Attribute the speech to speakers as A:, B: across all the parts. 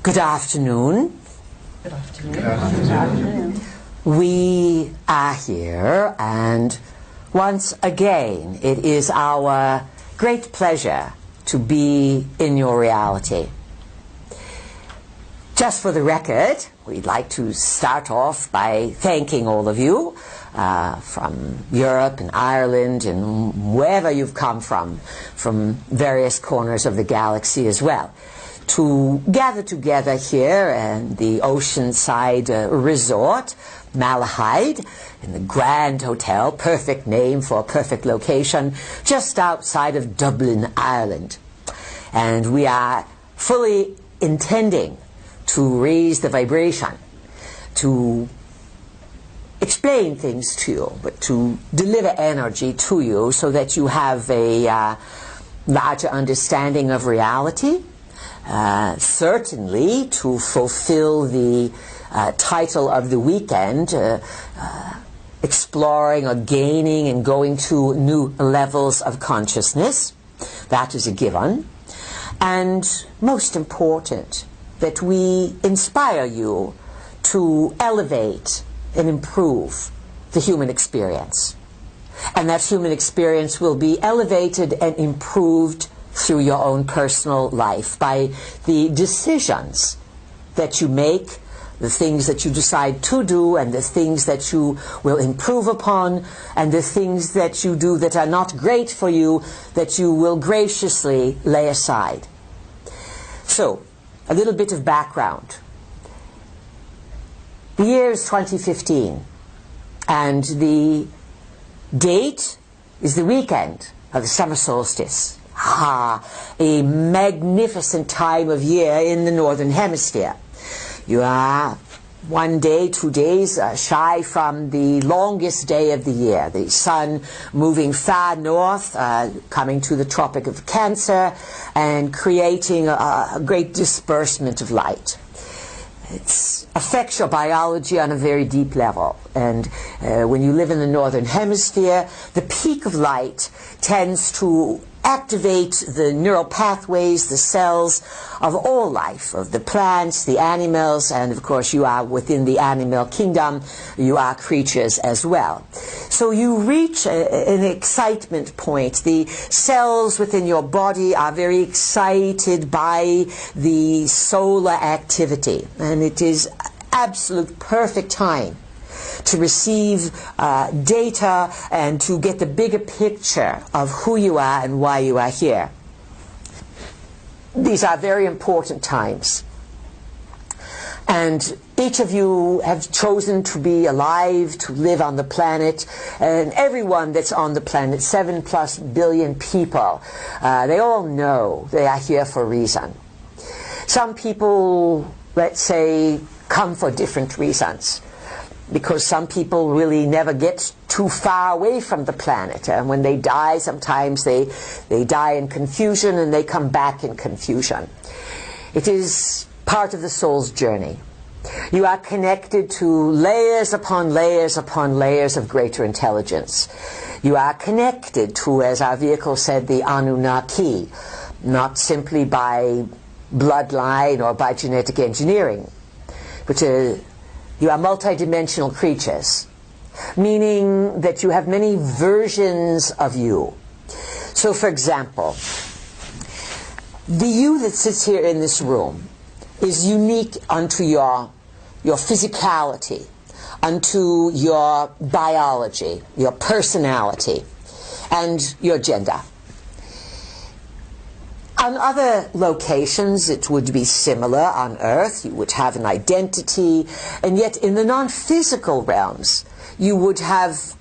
A: Good afternoon.
B: Good afternoon. Good afternoon.
A: We are here, and once again, it is our great pleasure to be in your reality. Just for the record, we'd like to start off by thanking all of you from Europe and Ireland and wherever you've come from various corners of the galaxy as well, to gather together here in the Oceanside Resort, Malahide, in the Grand Hotel, perfect name for a perfect location, just outside of Dublin, Ireland. And we are fully intending to raise the vibration, to explain things to you, but to deliver energy to you so that you have a larger understanding of reality. Certainly to fulfill the title of the weekend, exploring or gaining and going to new levels of consciousness. That is a given. And most important, that we inspire you to elevate and improve the human experience. And that human experience will be elevated and improved through your own personal life by the decisions that you make, the things that you decide to do, and the things that you will improve upon, and the things that you do that are not great for you that you will graciously lay aside. So, a little bit of background. The year is 2015, and the date is the weekend of the summer solstice. A magnificent time of year in the Northern Hemisphere. You are 1 day, 2 days shy from the longest day of the year. The sun moving far north, coming to the Tropic of Cancer, and creating a great disbursement of light. It affects your biology on a very deep level. And when you live in the Northern Hemisphere, the peak of light tends to activate the neural pathways, the cells of all life, of the plants, the animals, and of course you are within the animal kingdom, you are creatures as well. So you reach an excitement point. The cells within your body are very excited by the solar activity, and it is absolute perfect time to receive data and to get the bigger picture of who you are and why you are here. These are very important times. And each of you have chosen to be alive, to live on the planet, and everyone that's on the planet, 7+ billion people, they all know they are here for a reason. Some people, let's say, come for different reasons, because some people really never get too far away from the planet. And when they die, sometimes they die in confusion and they come back in confusion. It is part of the soul's journey. You are connected to layers upon layers upon layers of greater intelligence. You are connected to, as our vehicle said, the Anunnaki, not simply by bloodline or by genetic engineering, but you are multidimensional creatures, meaning that you have many versions of you. So, for example, the you that sits here in this room is unique unto your physicality, unto your biology, your personality, and your gender. On other locations, it would be similar. On Earth, you would have an identity, and yet in the non-physical realms, you would have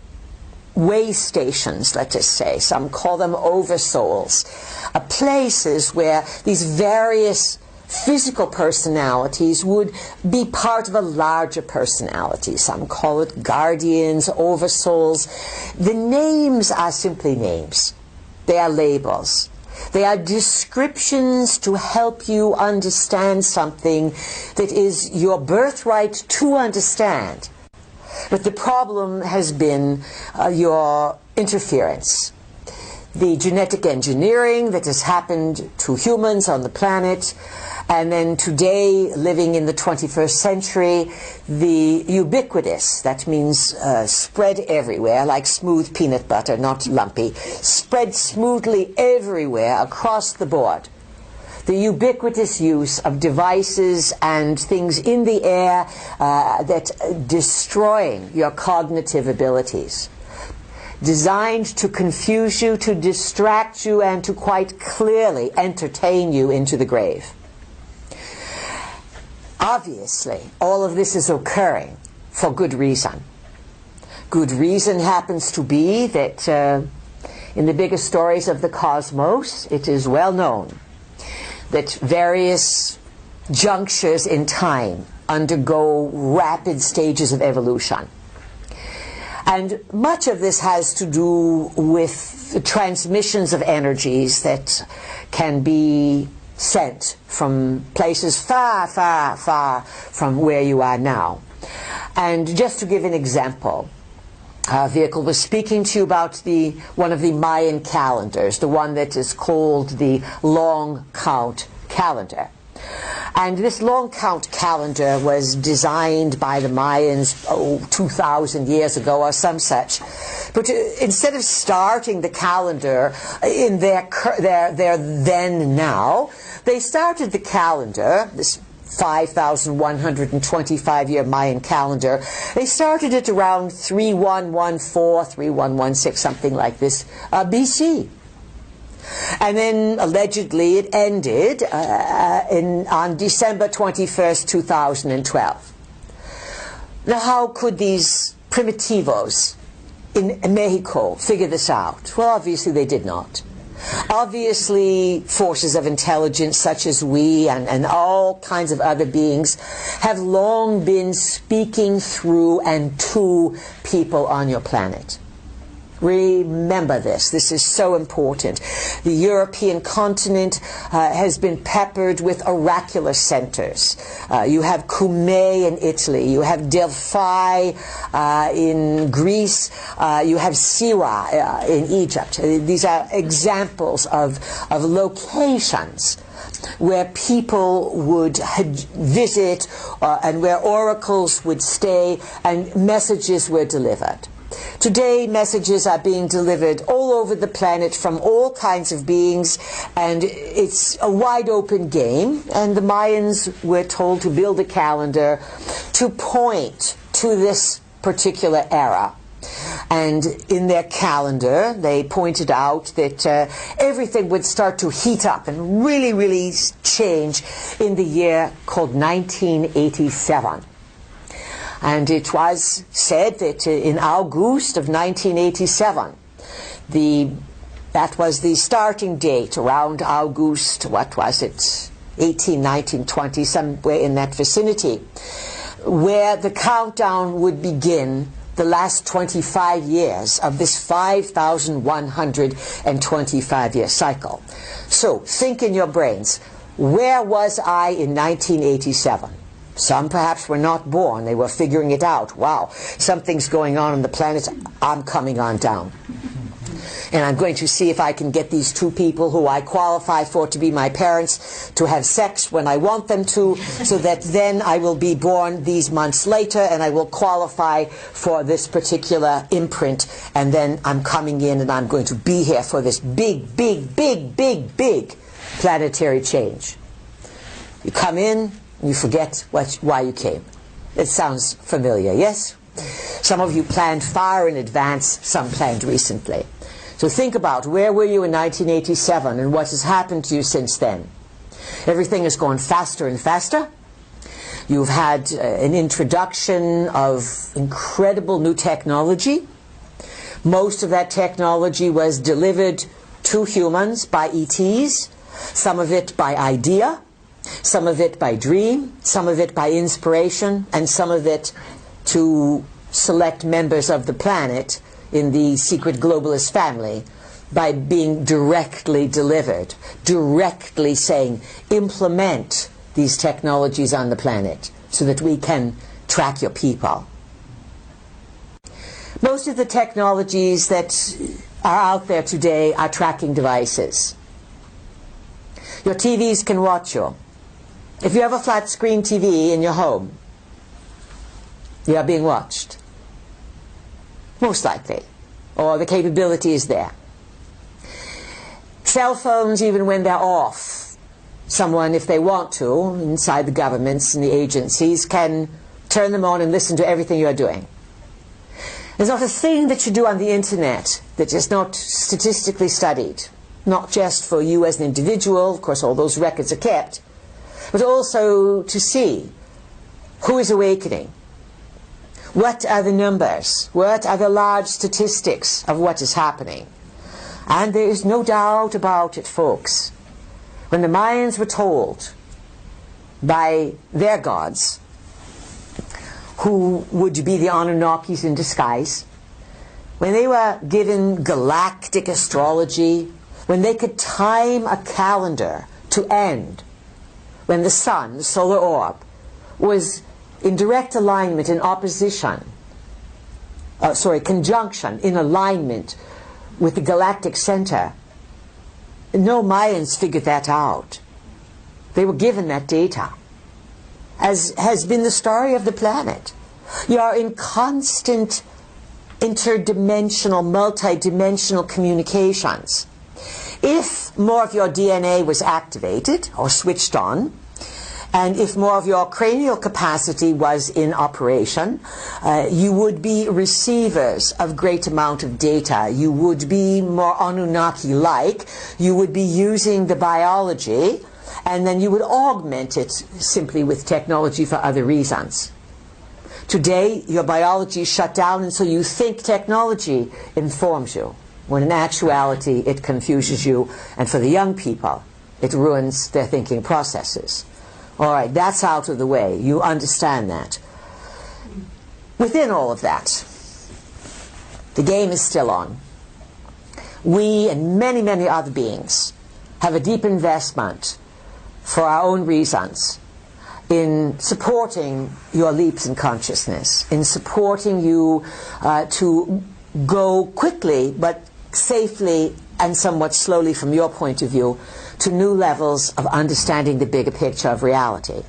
A: way stations, let us say. Some call them oversouls, places where these various physical personalities would be part of a larger personality. Some call it guardians, oversouls. The names are simply names. They are labels. They are descriptions to help you understand something that is your birthright to understand. But the problem has been your interference. the genetic engineering that has happened to humans on the planet, and then today, living in the 21st century, the ubiquitous, that means spread everywhere, like smooth peanut butter, not lumpy, spread smoothly everywhere across the board. The ubiquitous use of devices and things in the air that destroying your cognitive abilities, designed to confuse you, to distract you, and to quite clearly entertain you into the grave. Obviously, all of this is occurring for good reason. Good reason happens to be that in the biggest stories of the cosmos, it is well known that various junctures in time undergo rapid stages of evolution. And much of this has to do with the transmissions of energies that can be sent from places far, far, far from where you are now. And just to give an example, our vehicle was speaking to you about one of the Mayan calendars, the one that is called the long count calendar. And this long count calendar was designed by the Mayans 2,000 years ago or some such. But instead of starting the calendar in their then now, they started the calendar, this 5,125-year Mayan calendar, they started it around 3114, 3116, something like this, BC. And then allegedly it ended on December 21st, 2012. Now how could these primitivos in Mexico figure this out? Well, obviously they did not. Obviously, forces of intelligence such as we and all kinds of other beings have long been speaking through and to people on your planet. Remember this. This is so important. The European continent has been peppered with oracular centers. You have Cumae in Italy. You have Delphi in Greece. You have Siwa in Egypt. These are examples of locations where people would visit and where oracles would stay and messages were delivered. Today, messages are being delivered all over the planet from all kinds of beings, and it's a wide open game. And the Mayans were told to build a calendar to point to this particular era. And in their calendar, they pointed out that everything would start to heat up and really, really change in the year called 1987. And it was said that in August of 1987, that was the starting date, around August, what was it, 18, 19, 20, somewhere in that vicinity, where the countdown would begin the last 25 years of this 5,125-year cycle. So, think in your brains, where was I in 1987? Some perhaps were not born. They were figuring it out. Wow, something's going on the planet. I'm coming on down. And I'm going to see if I can get these two people who I qualify for to be my parents to have sex when I want them to, so that then I will be born these months later and I will qualify for this particular imprint, and then I'm coming in and I'm going to be here for this big, big, big, big, big planetary change. You come in, you forget why you came. It sounds familiar, yes? Some of you planned far in advance, some planned recently. So think about, where were you in 1987 and what has happened to you since then? Everything has gone faster and faster. You've had an introduction of incredible new technology. Most of that technology was delivered to humans by ETs, some of it by idea, some of it by dream, some of it by inspiration, and some of it to select members of the planet in the secret globalist family by being directly delivered, directly saying, implement these technologies on the planet so that we can track your people. Most of the technologies that are out there today are tracking devices. Your TVs can watch you. If you have a flat screen TV in your home, you are being watched. Most likely. Or the capability is there. Cell phones, even when they're off, someone, if they want to, inside the governments and the agencies, can turn them on and listen to everything you're doing. There's not a thing that you do on the internet that is not statistically studied. Not just for you as an individual, of course all those records are kept, but also to see who is awakening. What are the numbers? What are the large statistics of what is happening? And there is no doubt about it, folks. When the Mayans were told by their gods, who would be the Anunnakis in disguise, when they were given galactic astrology, when they could time a calendar to end, when the sun, the solar orb, was in direct alignment, in opposition, conjunction, in alignment with the galactic center, no Mayans figured that out. They were given that data, as has been the story of the planet. You are in constant interdimensional, multidimensional communications. If more of your DNA was activated or switched on, and if more of your cranial capacity was in operation, you would be receivers of great amount of data. You would be more Anunnaki-like. You would be using the biology, and then you would augment it simply with technology for other reasons. Today, your biology is shut down, and so you think technology informs you, when in actuality it confuses you, and for the young people, it ruins their thinking processes. All right, that's out of the way. You understand that. Within all of that, the game is still on. We and many, many other beings have a deep investment for our own reasons in supporting your leaps in consciousness, in supporting you to go quickly but safely and somewhat slowly from your point of view to new levels of understanding the bigger picture of reality,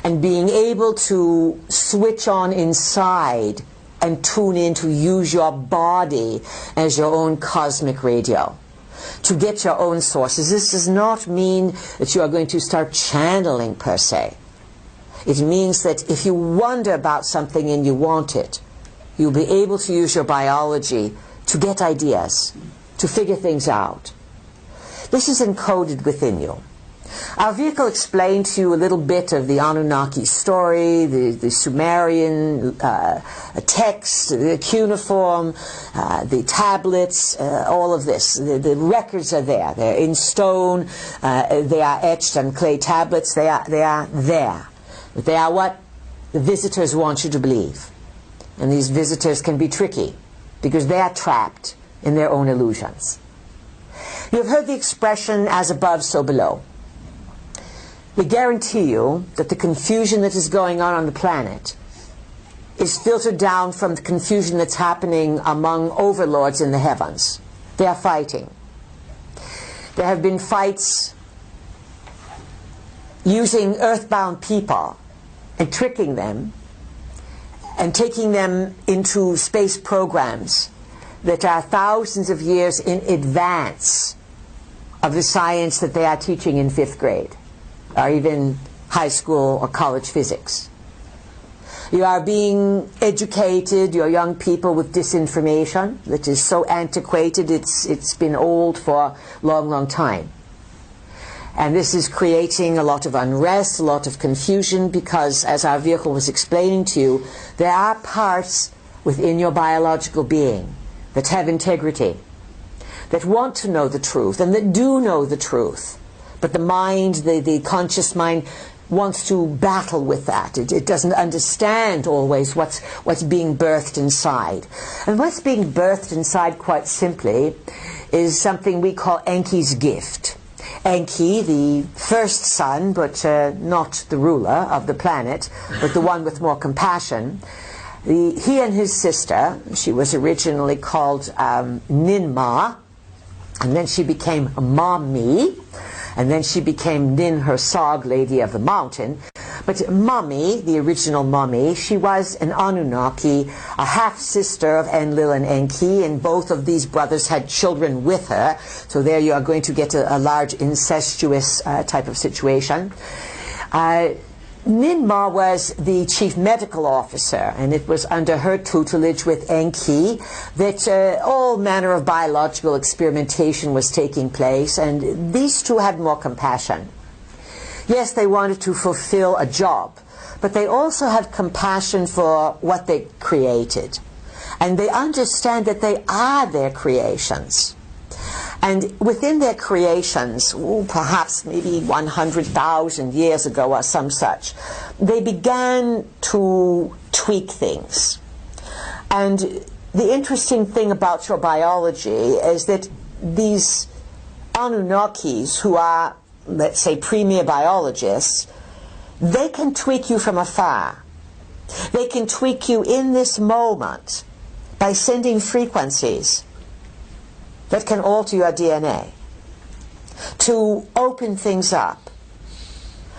A: and being able to switch on inside and tune in to use your body as your own cosmic radio, to get your own sources. This does not mean that you are going to start channeling per se. It means that if you wonder about something and you want it, you'll be able to use your biology to get ideas, to figure things out. This is encoded within you. Our vehicle explained to you a little bit of the Anunnaki story, the Sumerian text, the cuneiform, the tablets, all of this. The records are there. They're in stone. They are etched on clay tablets. They are there. But they are what the visitors want you to believe. And these visitors can be tricky because they are trapped in their own illusions. You have heard the expression, as above, so below. We guarantee you that the confusion that is going on the planet is filtered down from the confusion that's happening among overlords in the heavens. They are fighting. There have been fights using earthbound people and tricking them and taking them into space programs that are thousands of years in advance of the science that they are teaching in 5th grade, or even high school or college physics. You are being educated, your young people, with disinformation that is so antiquated it's been old for a long, long time. And this is creating a lot of unrest, a lot of confusion, because, as our vehicle was explaining to you, there are parts within your biological being that have integrity, that want to know the truth, and that do know the truth. But the mind, the conscious mind, wants to battle with that. It doesn't understand always what's being birthed inside. And what's being birthed inside, quite simply, is something we call Enki's gift. Enki, the first son, but not the ruler of the planet, but the one with more compassion, He and his sister, she was originally called Ninma, and then she became Mommy, and then she became Nin Hersog, Lady of the Mountain. But Mommy, the original Mommy, she was an Anunnaki, a half-sister of Enlil and Enki, and both of these brothers had children with her. So there you are going to get a large incestuous type of situation. Ninma was the chief medical officer, and it was under her tutelage with Enki that all manner of biological experimentation was taking place, and these two had more compassion. Yes, they wanted to fulfill a job, but they also had compassion for what they created. And they understand that they are their creations. And within their creations, perhaps maybe 100,000 years ago or some such, they began to tweak things. And the interesting thing about your biology is that these Anunnakis, who are, let's say, premier biologists, they can tweak you from afar. They can tweak you in this moment by sending frequencies that can alter your DNA to open things up.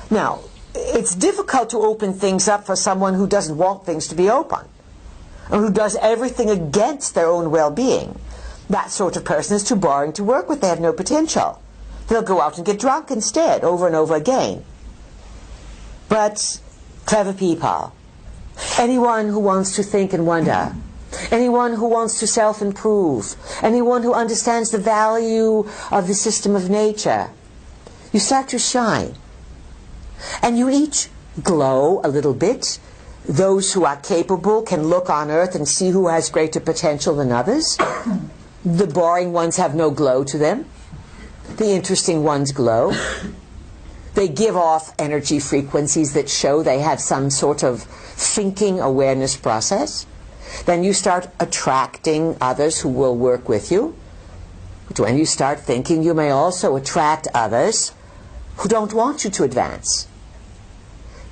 A: Now, it's difficult to open things up for someone who doesn't want things to be open, or who does everything against their own well-being. That sort of person is too boring to work with. They have no potential. They'll go out and get drunk instead, over and over again. But clever people, anyone who wants to think and wonder, anyone who wants to self-improve, anyone who understands the value of the system of nature, you start to shine. And you each glow a little bit. Those who are capable can look on Earth and see who has greater potential than others. The boring ones have no glow to them. The interesting ones glow. They give off energy frequencies that show they have some sort of thinking awareness process. Then you start attracting others who will work with you. But when you start thinking, you may also attract others who don't want you to advance.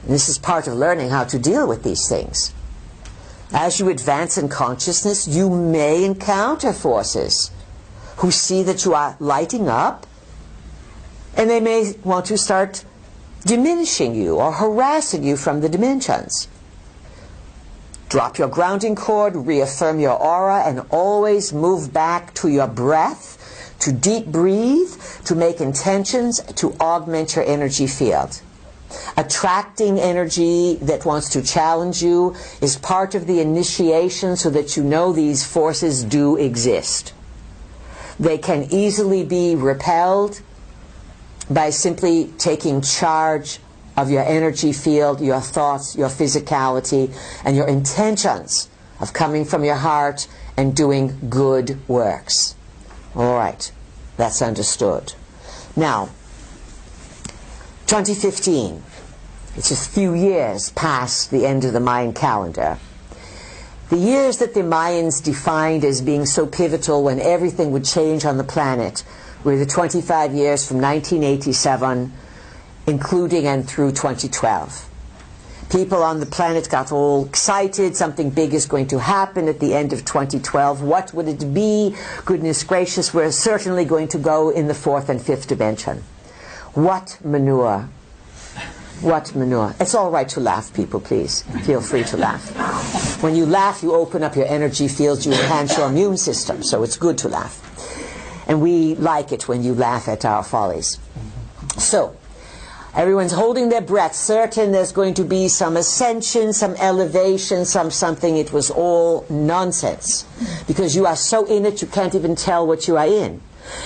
A: And this is part of learning how to deal with these things. As you advance in consciousness, you may encounter forces who see that you are lighting up, and they may want to start diminishing you or harassing you from the dimensions. Drop your grounding cord, reaffirm your aura, and always move back to your breath, to deep breathe, to make intentions, to augment your energy field. Attracting energy that wants to challenge you is part of the initiation so that you know these forces do exist. They can easily be repelled by simply taking charge of your energy field, your thoughts, your physicality, and your intentions of coming from your heart and doing good works. All right, that's understood. Now, 2015, it's a few years past the end of the Mayan calendar. The years that the Mayans defined as being so pivotal when everything would change on the planet were the 25 years from 1987, including and through 2012. People on the planet got all excited. Something big is going to happen at the end of 2012. What would it be? Goodness gracious, we're certainly going to go in the fourth and fifth dimension. What manure. What manure. It's all right to laugh, people, please. Feel free to laugh. When you laugh, you open up your energy fields, you enhance your immune system, so it's good to laugh. And we like it when you laugh at our follies. So, everyone's holding their breath, certain there's going to be some ascension, some elevation, something. It was all nonsense. Because you are so in it, you can't even tell what you are in.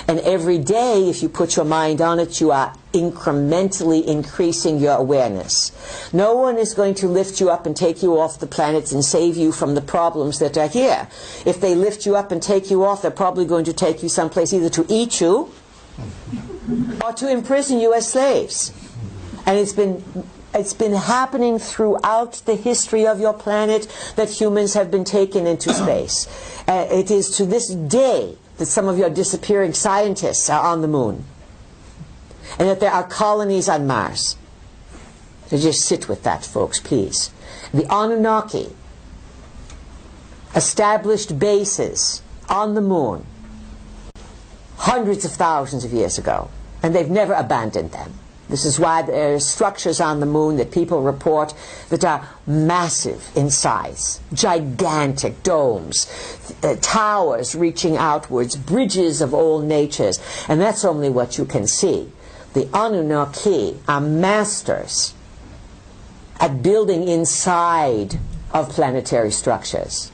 A: And every day, if you put your mind on it, you are incrementally increasing your awareness. No one is going to lift you up and take you off the planet and save you from the problems that are here. If they lift you up and take you off, they're probably going to take you someplace either to eat you or to imprison you as slaves. And it's been happening throughout the history of your planet that humans have been taken into space. It is to this day that some of your disappearing scientists are on the moon, and that there are colonies on Mars. So just sit with that, folks, please. The Anunnaki established bases on the moon hundreds of thousands of years ago, and they've never abandoned them. This is why there are structures on the moon that people report that are massive in size, gigantic domes, towers reaching outwards, bridges of all natures, and that's only what you can see. The Anunnaki are masters at building inside of planetary structures.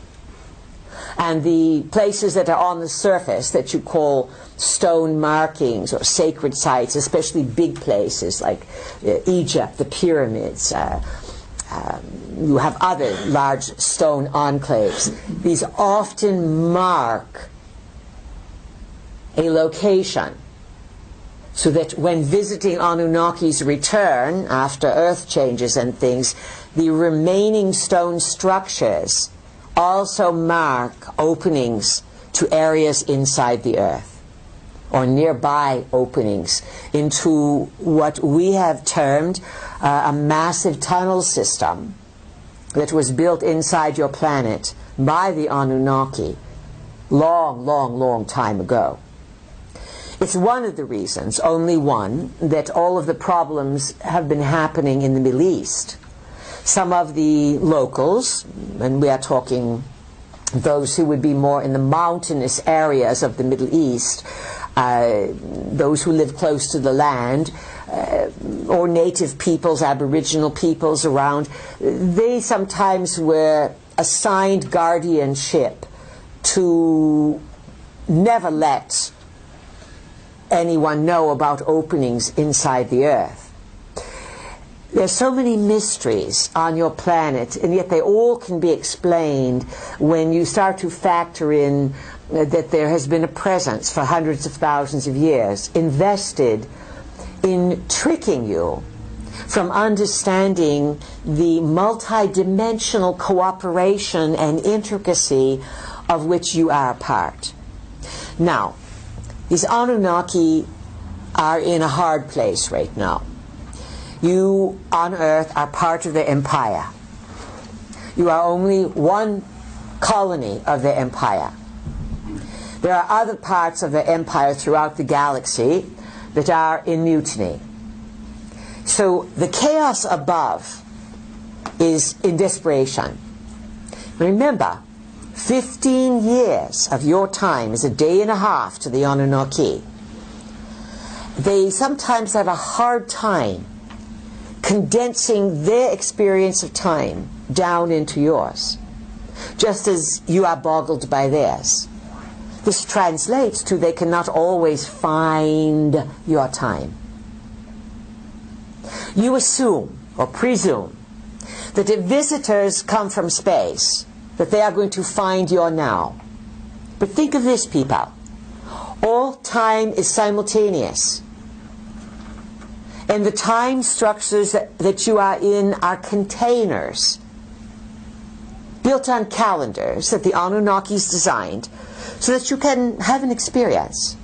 A: And the places that are on the surface that you call stone markings or sacred sites, especially big places like Egypt, the pyramids, you have other large stone enclaves. These often mark a location so that when visiting Anunnakis return after Earth changes and things, the remaining stone structures also mark openings to areas inside the Earth, or nearby openings into what we have termed a massive tunnel system that was built inside your planet by the Anunnaki long time ago. It's one of the reasons, only one, that all of the problems have been happening in the Middle East. Some of the locals, and we are talking those who would be more in the mountainous areas of the Middle East, those who live close to the land, or native peoples, aboriginal peoples around, they sometimes were assigned guardianship to never let anyone know about openings inside the Earth. There's so many mysteries on your planet, and yet they all can be explained when you start to factor in that there has been a presence for hundreds of thousands of years invested in tricking you from understanding the multi-dimensional cooperation and intricacy of which you are a part. Now, these Anunnaki are in a hard place right now. You on Earth are part of the empire. You are only one colony of the empire. There are other parts of the empire throughout the galaxy that are in mutiny. So the chaos above is in desperation. Remember, 15 years of your time is a day and a half to the Anunnaki. They sometimes have a hard time condensing their experience of time down into yours, just as you are boggled by theirs. This translates to they cannot always find your time. You assume or presume that if visitors come from space, that they are going to find your now. But think of this, people. All time is simultaneous. And the time structures that you are in are containers built on calendars that the Anunnakis designed so that you can have an experience.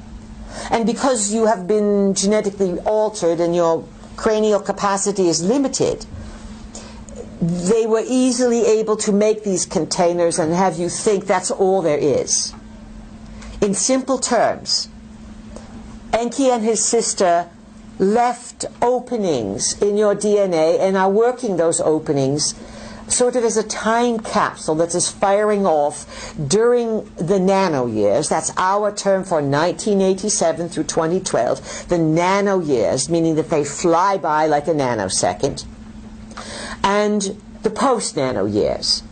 A: And because you have been genetically altered and your cranial capacity is limited, they were easily able to make these containers and have you think that's all there is. In simple terms, Enki and his sister left openings in your DNA and are working those openings sort of as a time capsule that is firing off during the nano years. That's our term for 1987 through 2012. The nano years, meaning that they fly by like a nanosecond. And the post-nano years,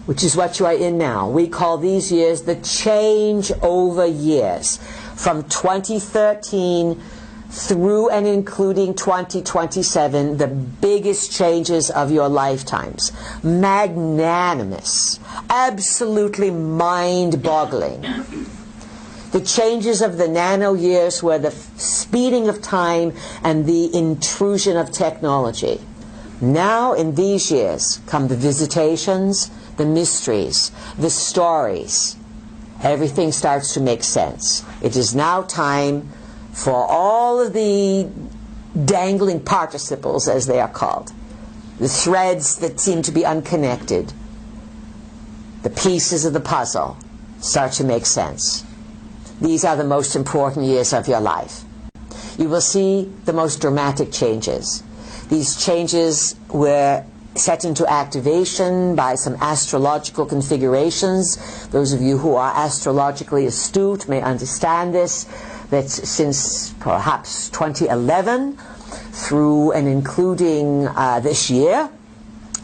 A: which is what you are in now. We call these years the changeover years, from 2013 through and including 2027, the biggest changes of your lifetimes. Magnanimous, absolutely mind-boggling. The changes of the nano years were the speeding of time and the intrusion of technology. Now, in these years, come the visitations, the mysteries, the stories. Everything starts to make sense. It is now time for all of the dangling participles, as they are called, the threads that seem to be unconnected, the pieces of the puzzle start to make sense. These are the most important years of your life. You will see the most dramatic changes. These changes were set into activation by some astrological configurations. Those of you who are astrologically astute may understand this, that since perhaps 2011 through and including this year,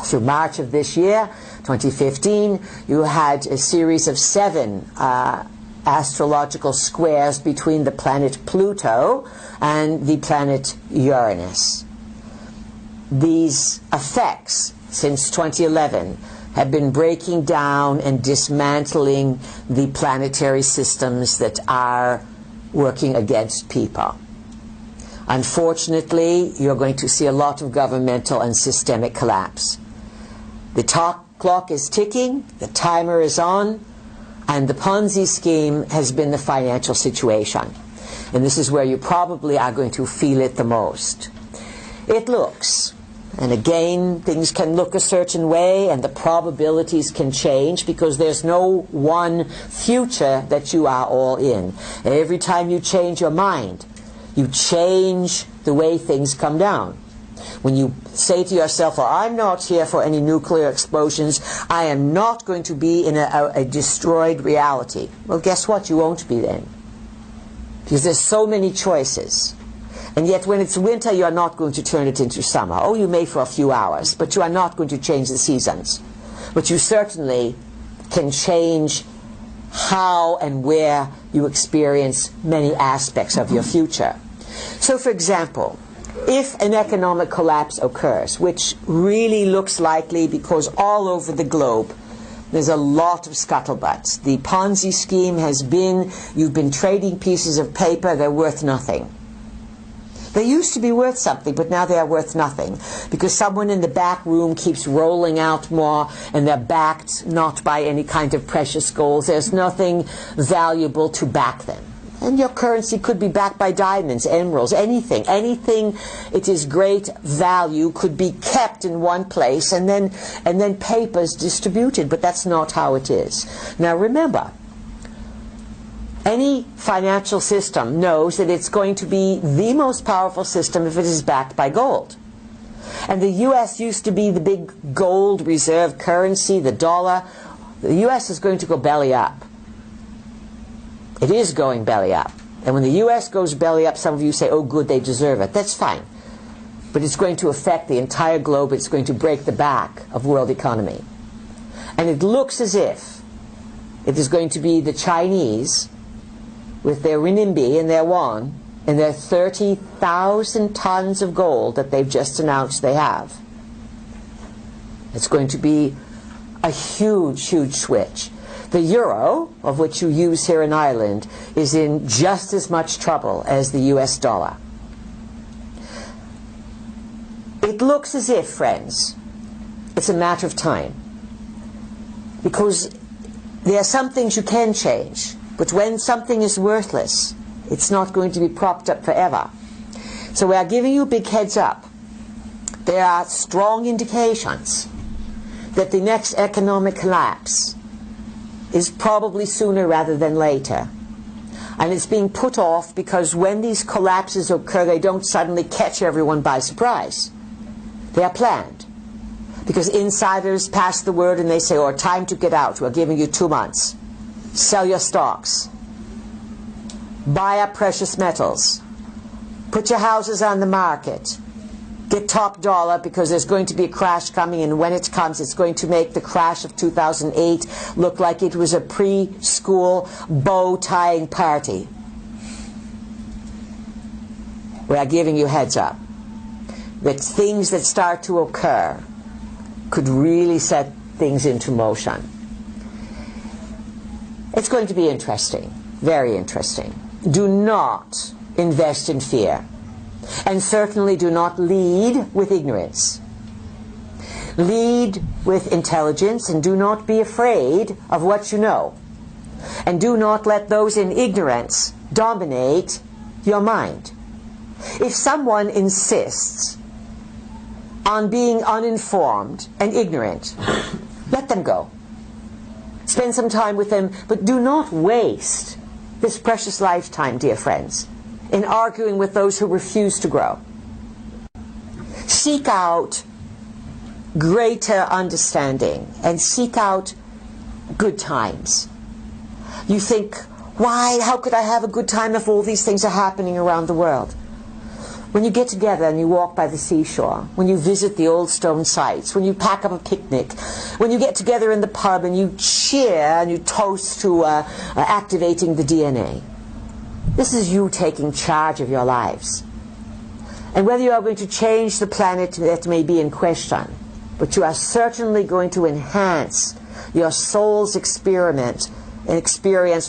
A: through March of this year, 2015, you had a series of 7 astrological squares between the planet Pluto and the planet Uranus. These effects, since 2011, have been breaking down and dismantling the planetary systems that are working against people. Unfortunately, you're going to see a lot of governmental and systemic collapse. The clock is ticking, the timer is on, and the Ponzi scheme has been the financial situation. And this is where you probably are going to feel it the most. It looks, and again, things can look a certain way and the probabilities can change because there's no one future that you are all in. Every time you change your mind, you change the way things come down. When you say to yourself, well, I'm not here for any nuclear explosions, I am not going to be in a destroyed reality. Well, guess what? You won't be then. Because there's so many choices. And yet when it's winter, you are not going to turn it into summer. Oh, you may for a few hours, but you are not going to change the seasons. But you certainly can change how and where you experience many aspects of your future. So, for example, if an economic collapse occurs, which really looks likely because all over the globe there's a lot of scuttlebutt. The Ponzi scheme has been, you've been trading pieces of paper, they're worth nothing. They used to be worth something, but now they are worth nothing because someone in the back room keeps rolling out more and they're backed not by any kind of precious gold. There's nothing valuable to back them. And your currency could be backed by diamonds, emeralds, anything. Anything it is great value could be kept in one place and then papers distributed, but that's not how it is. Now remember, any financial system knows that it's going to be the most powerful system if it is backed by gold. And the U.S. used to be the big gold reserve currency, the dollar. The U.S. is going to go belly up. It is going belly up. And when the U.S. goes belly up, some of you say, oh good, they deserve it. That's fine. But it's going to affect the entire globe. It's going to break the back of world economy. And it looks as if it is going to be the Chinese with their renminbi and their yuan and their 30,000 tons of gold that they've just announced they have. It's going to be a huge, huge switch. The euro, of which you use here in Ireland, is in just as much trouble as the US dollar. It looks as if, friends, it's a matter of time. Because there are some things you can change, but when something is worthless, it's not going to be propped up forever. So we are giving you a big heads up. There are strong indications that the next economic collapse is probably sooner rather than later. And it's being put off because when these collapses occur, they don't suddenly catch everyone by surprise. They are planned. Because insiders pass the word and they say, oh, time to get out. We're giving you 2 months. Sell your stocks. Buy up precious metals. Put your houses on the market. Get top dollar because there's going to be a crash coming, and when it comes, it's going to make the crash of 2008 look like it was a preschool bow-tying party. We are giving you heads up that things that start to occur could really set things into motion. It's going to be interesting, very interesting. Do not invest in fear. And certainly do not lead with ignorance. Lead with intelligence and do not be afraid of what you know. And do not let those in ignorance dominate your mind. If someone insists on being uninformed and ignorant, let them go. Spend some time with them, but do not waste this precious lifetime, dear friends, in arguing with those who refuse to grow. Seek out greater understanding and seek out good times. You think, why, how could I have a good time if all these things are happening around the world? When you get together and you walk by the seashore, when you visit the old stone sites, when you pack up a picnic, when you get together in the pub and you cheer and you toast to activating the DNA, this is you taking charge of your lives. And whether you are going to change the planet, that may be in question, but you are certainly going to enhance your soul's experience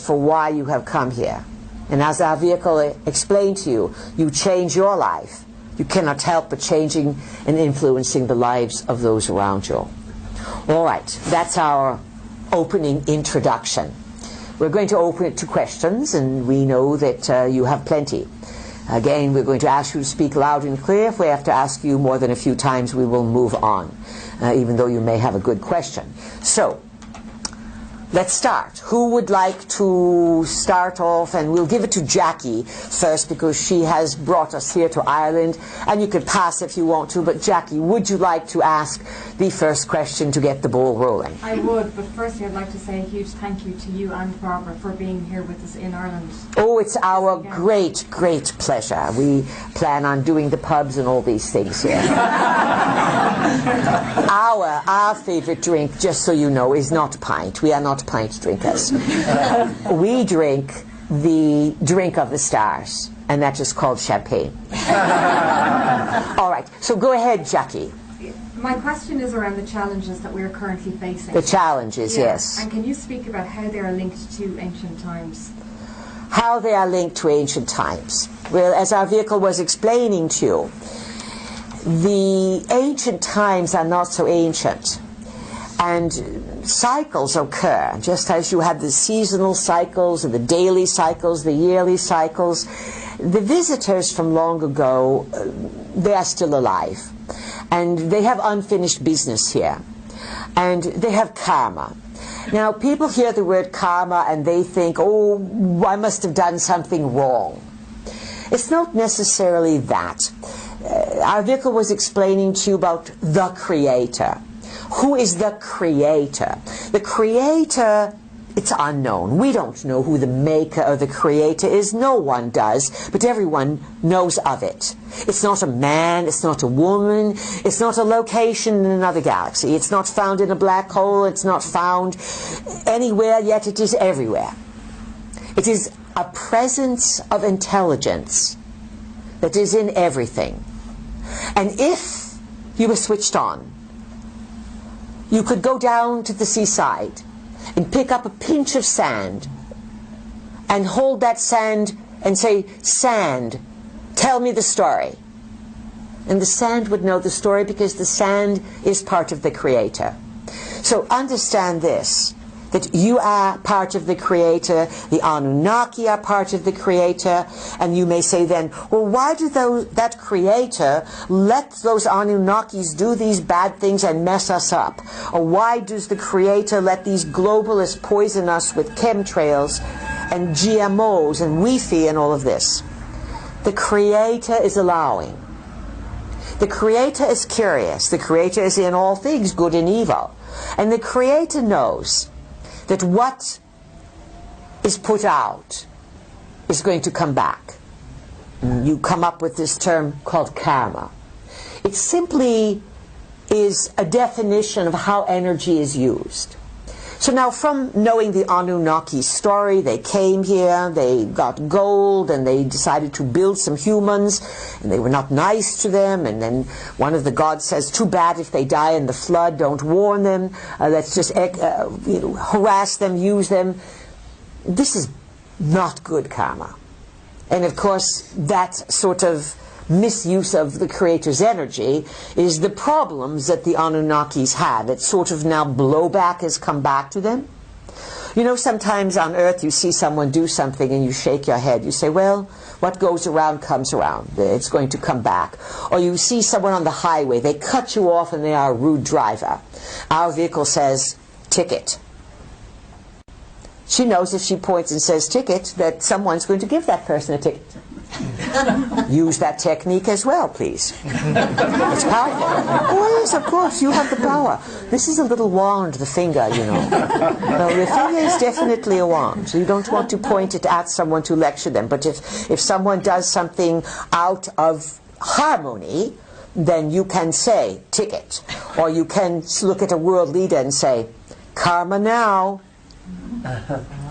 A: for why you have come here. And as our vehicle explained to you, you change your life. You cannot help but changing and influencing the lives of those around you. All right, that's our opening introduction. We're going to open it to questions, and we know that you have plenty. Again, we're going to ask you to speak loud and clear. If we have to ask you more than a few times, we will move on, even though you may have a good question. So, let's start. Who would like to start off? And we'll give it to Jackie first because she has brought us here to Ireland. And you could pass if you want to. But Jackie, would you like to ask the first question to get the ball rolling?
B: I would, but firstly I'd like to say a huge thank you to you and Barbara for being here with us in Ireland.
A: Oh, it's our great, great pleasure. We plan on doing the pubs and all these things here. Our favorite drink, just so you know, is not pint. We are not pint drinkers. We drink the drink of the stars, and that is called champagne. All right, so go ahead, Jackie.
B: My question is around the challenges that we're currently facing.
A: The challenges, yes.
B: And can you speak about how they are linked to ancient times?
A: How they are linked to ancient times. Well, as our vehicle was explaining to you, the ancient times are not so ancient. And cycles occur, just as you have the seasonal cycles and the daily cycles, the yearly cycles. The visitors from long ago, they are still alive. And they have unfinished business here. And they have karma. Now, people hear the word karma and they think, oh, I must have done something wrong. It's not necessarily that. Our vehicle was explaining to you about the Creator. Who is the Creator? The Creator, it's unknown. We don't know who the maker or the Creator is. No one does, but everyone knows of it. It's not a man, it's not a woman, it's not a location in another galaxy. It's not found in a black hole, it's not found anywhere, yet it is everywhere. It is a presence of intelligence that is in everything. And if you were switched on, you could go down to the seaside and pick up a pinch of sand and hold that sand and say, "Sand, tell me the story." And the sand would know the story because the sand is part of the Creator. So understand this, that you are part of the Creator, the Anunnaki are part of the Creator, and you may say then, well, why do that Creator let those Anunnakis do these bad things and mess us up? Or why does the Creator let these globalists poison us with chemtrails and GMOs and Wi-Fi and all of this? The Creator is allowing. The Creator is curious. The Creator is in all things, good and evil. And the Creator knows that what is put out is going to come back. You come up with this term called karma. It simply is a definition of how energy is used. So now, from knowing the Anunnaki story, they came here, they got gold, and they decided to build some humans, and they were not nice to them, and then one of the gods says, too bad if they die in the flood, don't warn them, let's just harass them, use them. This is not good karma. And of course, that sort of misuse of the Creator's energy is the problems that the Anunnakis have. It's sort of now blowback has come back to them. You know, sometimes on Earth you see someone do something and you shake your head. You say, well, what goes around comes around. It's going to come back. Or you see someone on the highway, they cut you off and they are a rude driver. Our vehicle says, ticket. She knows if she points and says ticket, that someone's going to give that person a ticket. Use that technique as well, please. It's powerful. Oh yes, of course, you have the power. This is a little wand, the finger, you know. Well, the finger is definitely a wand. So you don't want to point it at someone to lecture them. But if someone does something out of harmony, then you can say, ticket. Or you can look at a world leader and say, karma now.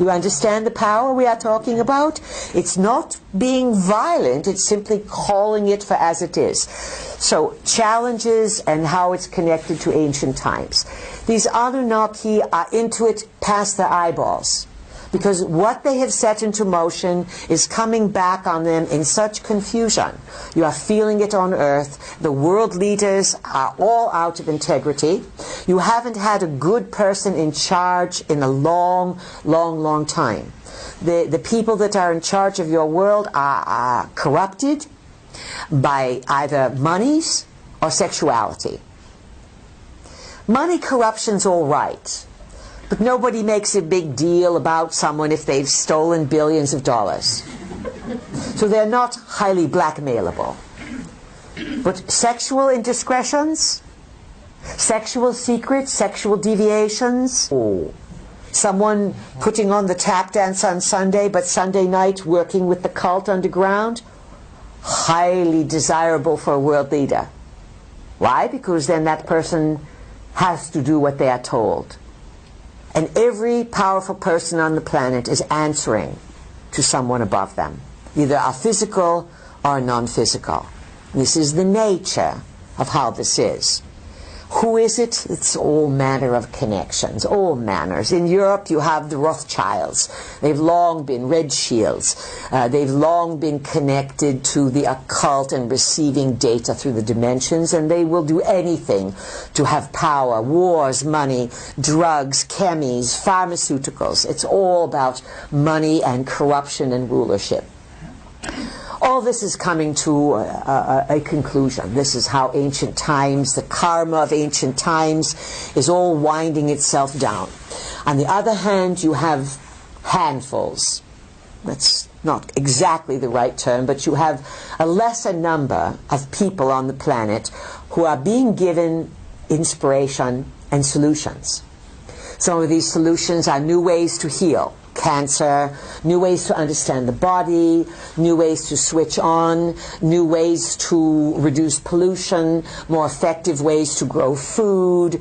A: You understand the power we are talking about? It's not being violent, it's simply calling it for as it is. So, challenges and how it's connected to ancient times. These Anunnaki are into it past their eyeballs, because what they have set into motion is coming back on them in such confusion. You are feeling it on Earth. The world leaders are all out of integrity. You haven't had a good person in charge in a long, long, long time. The people that are in charge of your world are corrupted by either monies or sexuality. Money corruption's all right. But nobody makes a big deal about someone if they've stolen billions of dollars. So they're not highly blackmailable. But sexual indiscretions, sexual secrets, sexual deviations, someone putting on the tap dance on Sunday, but Sunday night working with the cult underground, highly desirable for a world leader. Why? Because then that person has to do what they are told. And every powerful person on the planet is answering to someone above them, either a physical or a non-physical. This is the nature of how this is. Who is it? It's all manner of connections, all manners. In Europe you have the Rothschilds. They've long been Red Shields. They've long been connected to the occult and receiving data through the dimensions, and they will do anything to have power. Wars, money, drugs, chemies, pharmaceuticals. It's all about money and corruption and rulership. All this is coming to a conclusion. This is how ancient times, the karma of ancient times, is all winding itself down. On the other hand, you have handfuls. That's not exactly the right term, but you have a lesser number of people on the planet who are being given inspiration and solutions. Some of these solutions are new ways to heal cancer, new ways to understand the body, new ways to switch on, new ways to reduce pollution, more effective ways to grow food,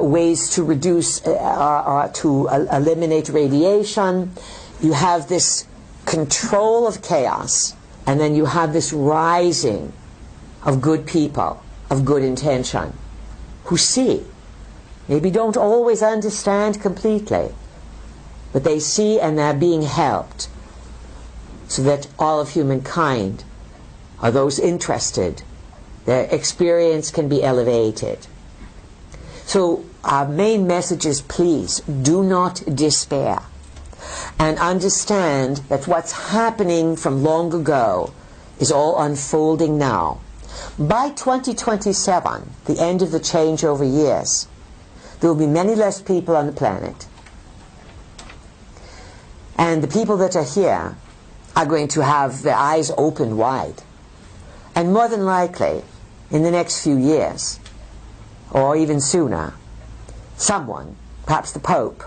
A: ways to reduce or to eliminate radiation. You have this control of chaos, and then you have this rising of good people, of good intention, who see, maybe don't always understand completely, but they see and they're being helped, so that all of humankind, or those interested, their experience can be elevated. So our main message is, please do not despair, and understand that what's happening from long ago is all unfolding now. By 2027, the end of the changeover years, there will be many less people on the planet. And the people that are here are going to have their eyes opened wide. And more than likely, in the next few years, or even sooner, someone, perhaps the Pope,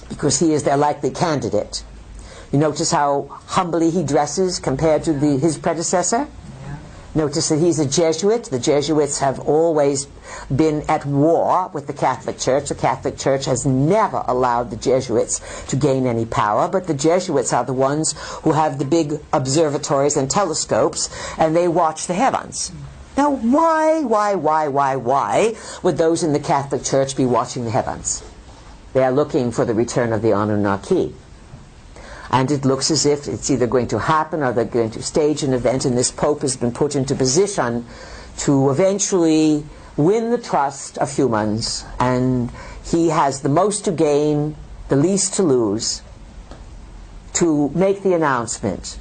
A: because he is their likely candidate. You notice how humbly he dresses compared to his predecessor? Notice that he's a Jesuit. The Jesuits have always been at war with the Catholic Church. The Catholic Church has never allowed the Jesuits to gain any power, but the Jesuits are the ones who have the big observatories and telescopes, and they watch the heavens. Now, why would those in the Catholic Church be watching the heavens? They are looking for the return of the Anunnaki. And it looks as if it's either going to happen or they're going to stage an event, and this Pope has been put into position to eventually win the trust of humans, and he has the most to gain, the least to lose, to make the announcement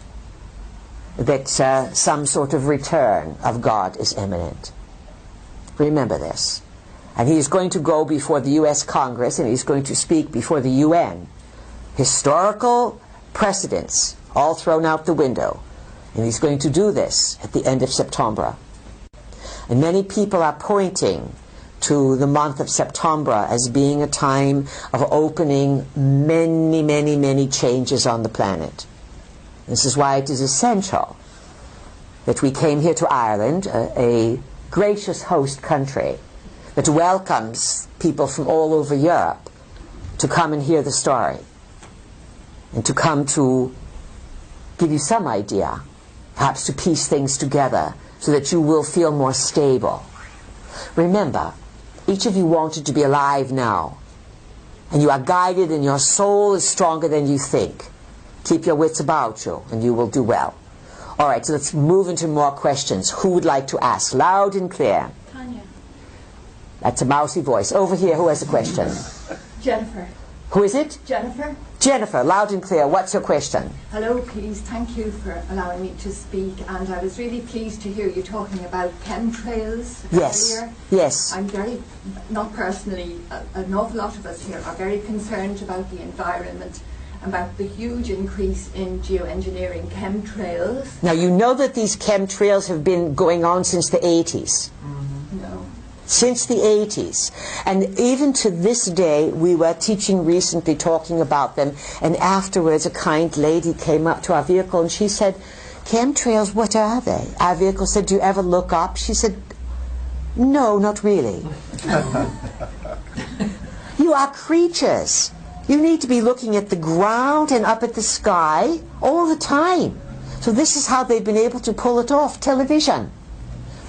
A: that some sort of return of God is imminent. Remember this. And he's going to go before the U.S. Congress, and he's going to speak before the UN historical precedents all thrown out the window. And he's going to do this at the end of September. And many people are pointing to the month of September as being a time of opening many, many, many changes on the planet. This is why it is essential that we came here to Ireland, a gracious host country that welcomes people from all over Europe to come and hear the story and to come to give you some idea, perhaps to piece things together so that you will feel more stable. Remember, each of you wanted to be alive now, and you are guided and your soul is stronger than you think. Keep your wits about you and you will do well. All right, so let's move into more questions. Who would like to ask? Loud and clear.
B: Tanya.
A: That's a mousy voice. Over here, who has a question?
B: Jennifer.
A: Who is it?
B: Jennifer.
A: Jennifer, loud and clear. What's your question?
C: Hello, please. Thank you for allowing me to speak. And I was really pleased to hear you talking about chemtrails earlier.
A: Yes.
C: I'm very, not personally, an awful lot of us here are very concerned about the environment, about the huge increase in geoengineering chemtrails.
A: Now, you know that these chemtrails have been going on since the 80s.
C: No.
A: Since the 80s. And even to this day, we were teaching recently, talking about them, and afterwards a kind lady came up to our vehicle and she said, chemtrails, what are they? Our vehicle said, do you ever look up? She said, no, not really. You are creatures. You need to be looking at the ground and up at the sky all the time. So this is how they've been able to pull it off. Television.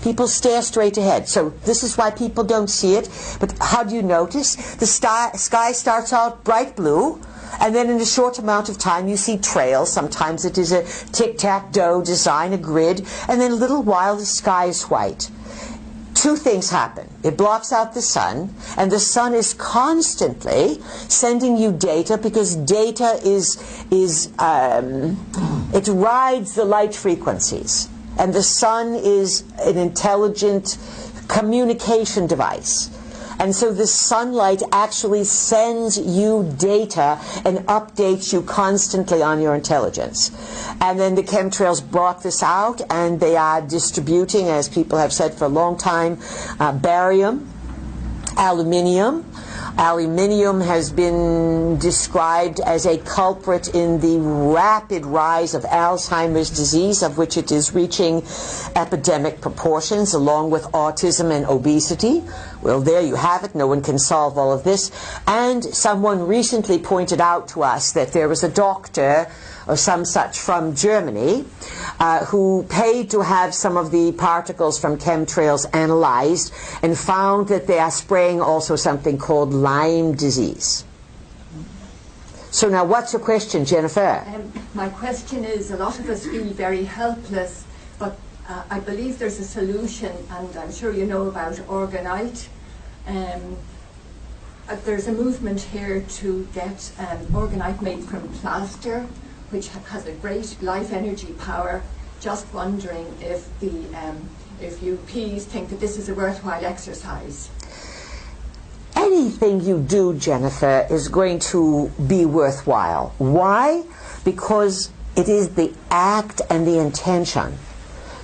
A: People stare straight ahead. So this is why people don't see it. But how do you notice? The sky starts out bright blue, and then in a short amount of time you see trails. Sometimes it is a tic-tac-toe design, a grid, and then a little while the sky is white. Two things happen. It blocks out the sun, and the sun is constantly sending you data, because data it rides the light frequencies. And the sun is an intelligent communication device. And so the sunlight actually sends you data and updates you constantly on your intelligence. And then the chemtrails block this out, and they are distributing, as people have said for a long time, barium, aluminium. Aluminium has been described as a culprit in the rapid rise of Alzheimer's disease, of which it is reaching epidemic proportions, along with autism and obesity. Well, there you have it. No one can solve all of this. And someone recently pointed out to us that there was a doctor or some such from Germany who paid to have some of the particles from chemtrails analyzed and found that they are spraying also something called Lyme disease. So now what's your question, Jennifer?
C: My question is, a lot of us feel very helpless, but I believe there's a solution, and I'm sure you know about Orgonite. There's a movement here to get Orgonite made from plaster, which has a great life energy power. Just wondering if you please think that this is a worthwhile exercise.
A: Anything you do, Jennifer, is going to be worthwhile. Why? Because it is the act and the intention.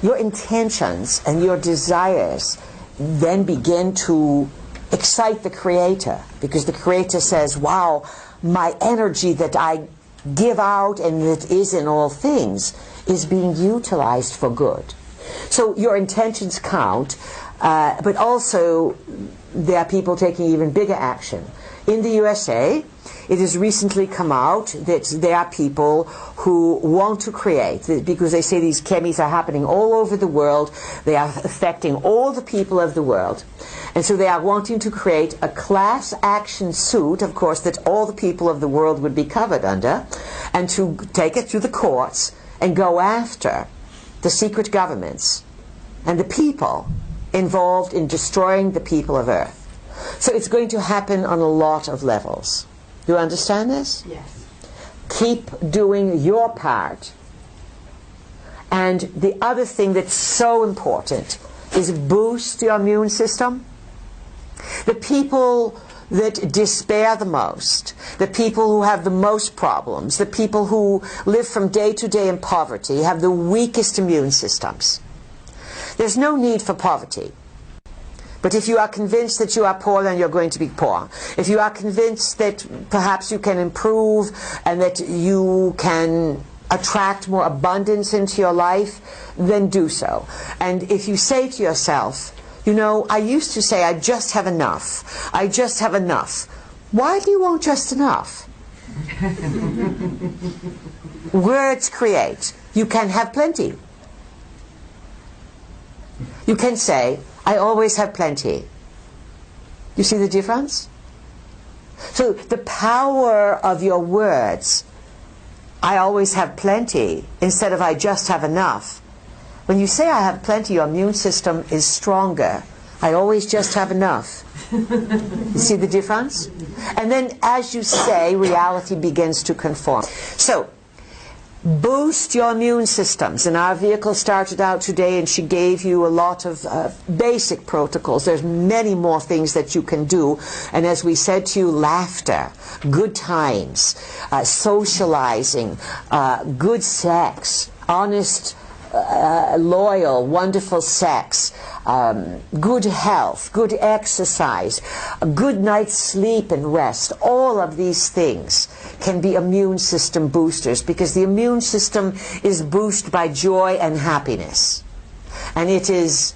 A: Your intentions and your desires then begin to excite the Creator, because the Creator says, wow, my energy that I give out and that is in all things is being utilized for good. So your intentions count, but also there are people taking even bigger action. In the USA, it has recently come out that there are people who want to create, because they say these chemis are happening all over the world, they are affecting all the people of the world, and so they are wanting to create a class action suit, of course, that all the people of the world would be covered under, and to take it to the courts and go after the secret governments and the people involved in destroying the people of Earth. So it's going to happen on a lot of levels. Do you understand this?
C: Yes.
A: Keep doing your part. And the other thing that's so important is boost your immune system. The people that despair the most, the people who have the most problems, the people who live from day to day in poverty, have the weakest immune systems. There's no need for poverty. But if you are convinced that you are poor, then you're going to be poor. If you are convinced that perhaps you can improve and that you can attract more abundance into your life, then do so. And if you say to yourself, you know, I used to say I just have enough. I just have enough. Why do you want just enough? Words create. You can have plenty. You can say, I always have plenty. You see the difference? So the power of your words, I always have plenty, instead of I just have enough. When you say I have plenty, your immune system is stronger. I always just have enough. You see the difference? And then as you say, reality begins to conform. So, boost your immune systems. And our vehicle started out today and she gave you a lot of basic protocols. There's many more things that you can do. And as we said to you, laughter, good times, socializing, good sex, honest, loyal, wonderful sex, good health, good exercise, a good night's sleep and rest. All of these things can be immune system boosters, because the immune system is boosted by joy and happiness. And it is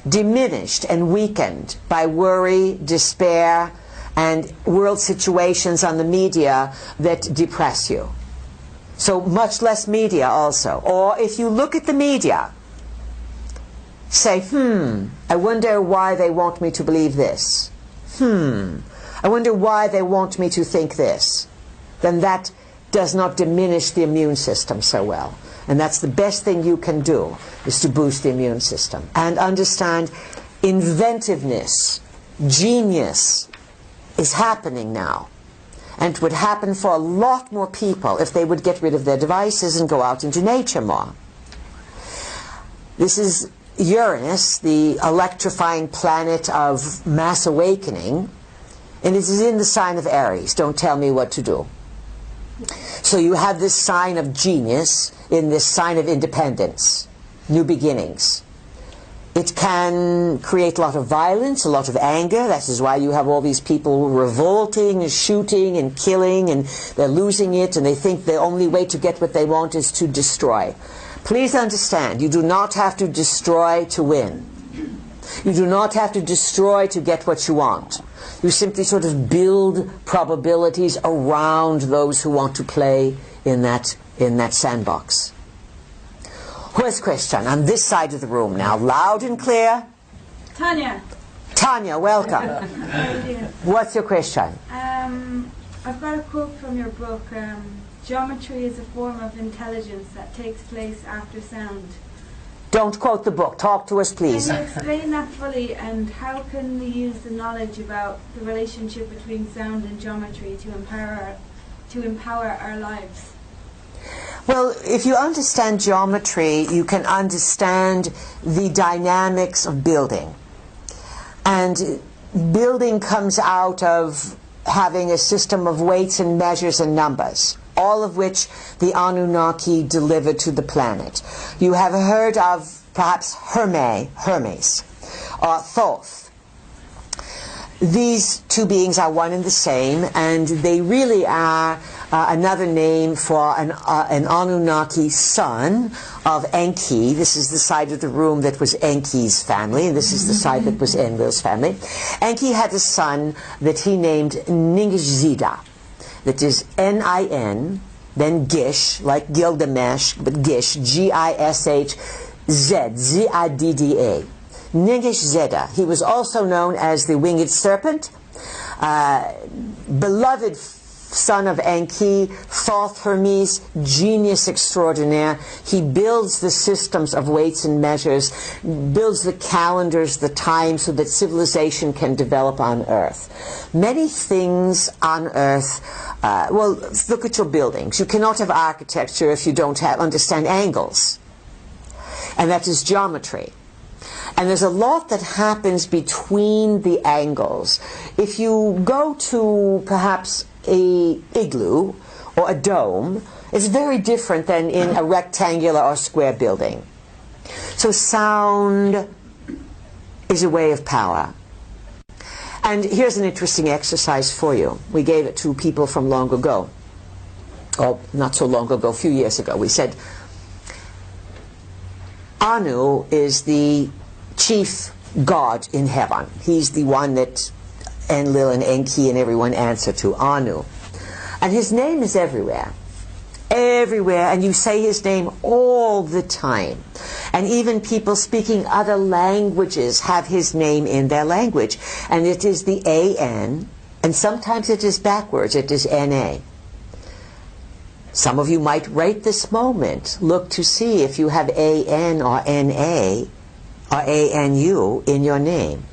A: diminished and weakened by worry, despair, and world situations on the media that depress you. So much less media also. Or if you look at the media, say, I wonder why they want me to believe this. I wonder why they want me to think this. Then that does not diminish the immune system so well. And that's the best thing you can do, is to boost the immune system. And understand inventiveness, genius is happening now. And it would happen for a lot more people if they would get rid of their devices and go out into nature more. This is Uranus, the electrifying planet of mass awakening, and it is in the sign of Aries. Don't tell me what to do. So you have this sign of genius in this sign of independence, new beginnings. It can create a lot of violence, a lot of anger. That is why you have all these people revolting and shooting and killing, and they're losing it, and they think the only way to get what they want is to destroy. Please understand, you do not have to destroy to win. You do not have to destroy to get what you want. You simply sort of build probabilities around those who want to play in that sandbox. Who has a question? On this side of the room now, loud and clear.
B: Tanya.
A: Tanya, welcome.
B: How are you doing?
A: What's your question?
B: I've got a quote from your book. Geometry is a form of intelligence that takes place after sound.
A: Don't quote the book. Talk to us, please.
B: Can you explain that fully, and how can we use the knowledge about the relationship between sound and geometry to empower our lives?
A: Well, if you understand geometry, you can understand the dynamics of building. And building comes out of having a system of weights and measures and numbers, all of which the Anunnaki delivered to the planet. You have heard of perhaps Hermes, or Thoth. These two beings are one and the same, and they really are another name for an Anunnaki son of Enki. This is the side of the room that was Enki's family, and this is the side that was Enlil's family. Enki had a son that he named Ningishzida. That is N-I-N, then Gish, like Gilgamesh, but Gish, G-I-S-H-Z, Z-I-D-D-A. Ningishzida. He was also known as the winged serpent, beloved son of Enki, Thoth Hermes, genius extraordinaire. He builds the systems of weights and measures, builds the calendars, the time, so that civilization can develop on Earth. Many things on Earth, well, look at your buildings. You cannot have architecture if you don't understand angles. And that is geometry. And there's a lot that happens between the angles. If you go to perhaps a igloo or a dome, it's very different than in a rectangular or square building. So sound is a way of power. And here's an interesting exercise for you. We gave it to people from long ago. Or not so long ago, a few years ago. We said, Anu is the chief god in heaven. He's the one that Enlil and Enki and everyone answer to, Anu. And his name is everywhere. Everywhere, and you say his name all the time. And even people speaking other languages have his name in their language. And it is the A-N, and sometimes it is backwards, it is N-A. Some of you might right this moment look to see if you have A-N or N-A or A-N-U in your name.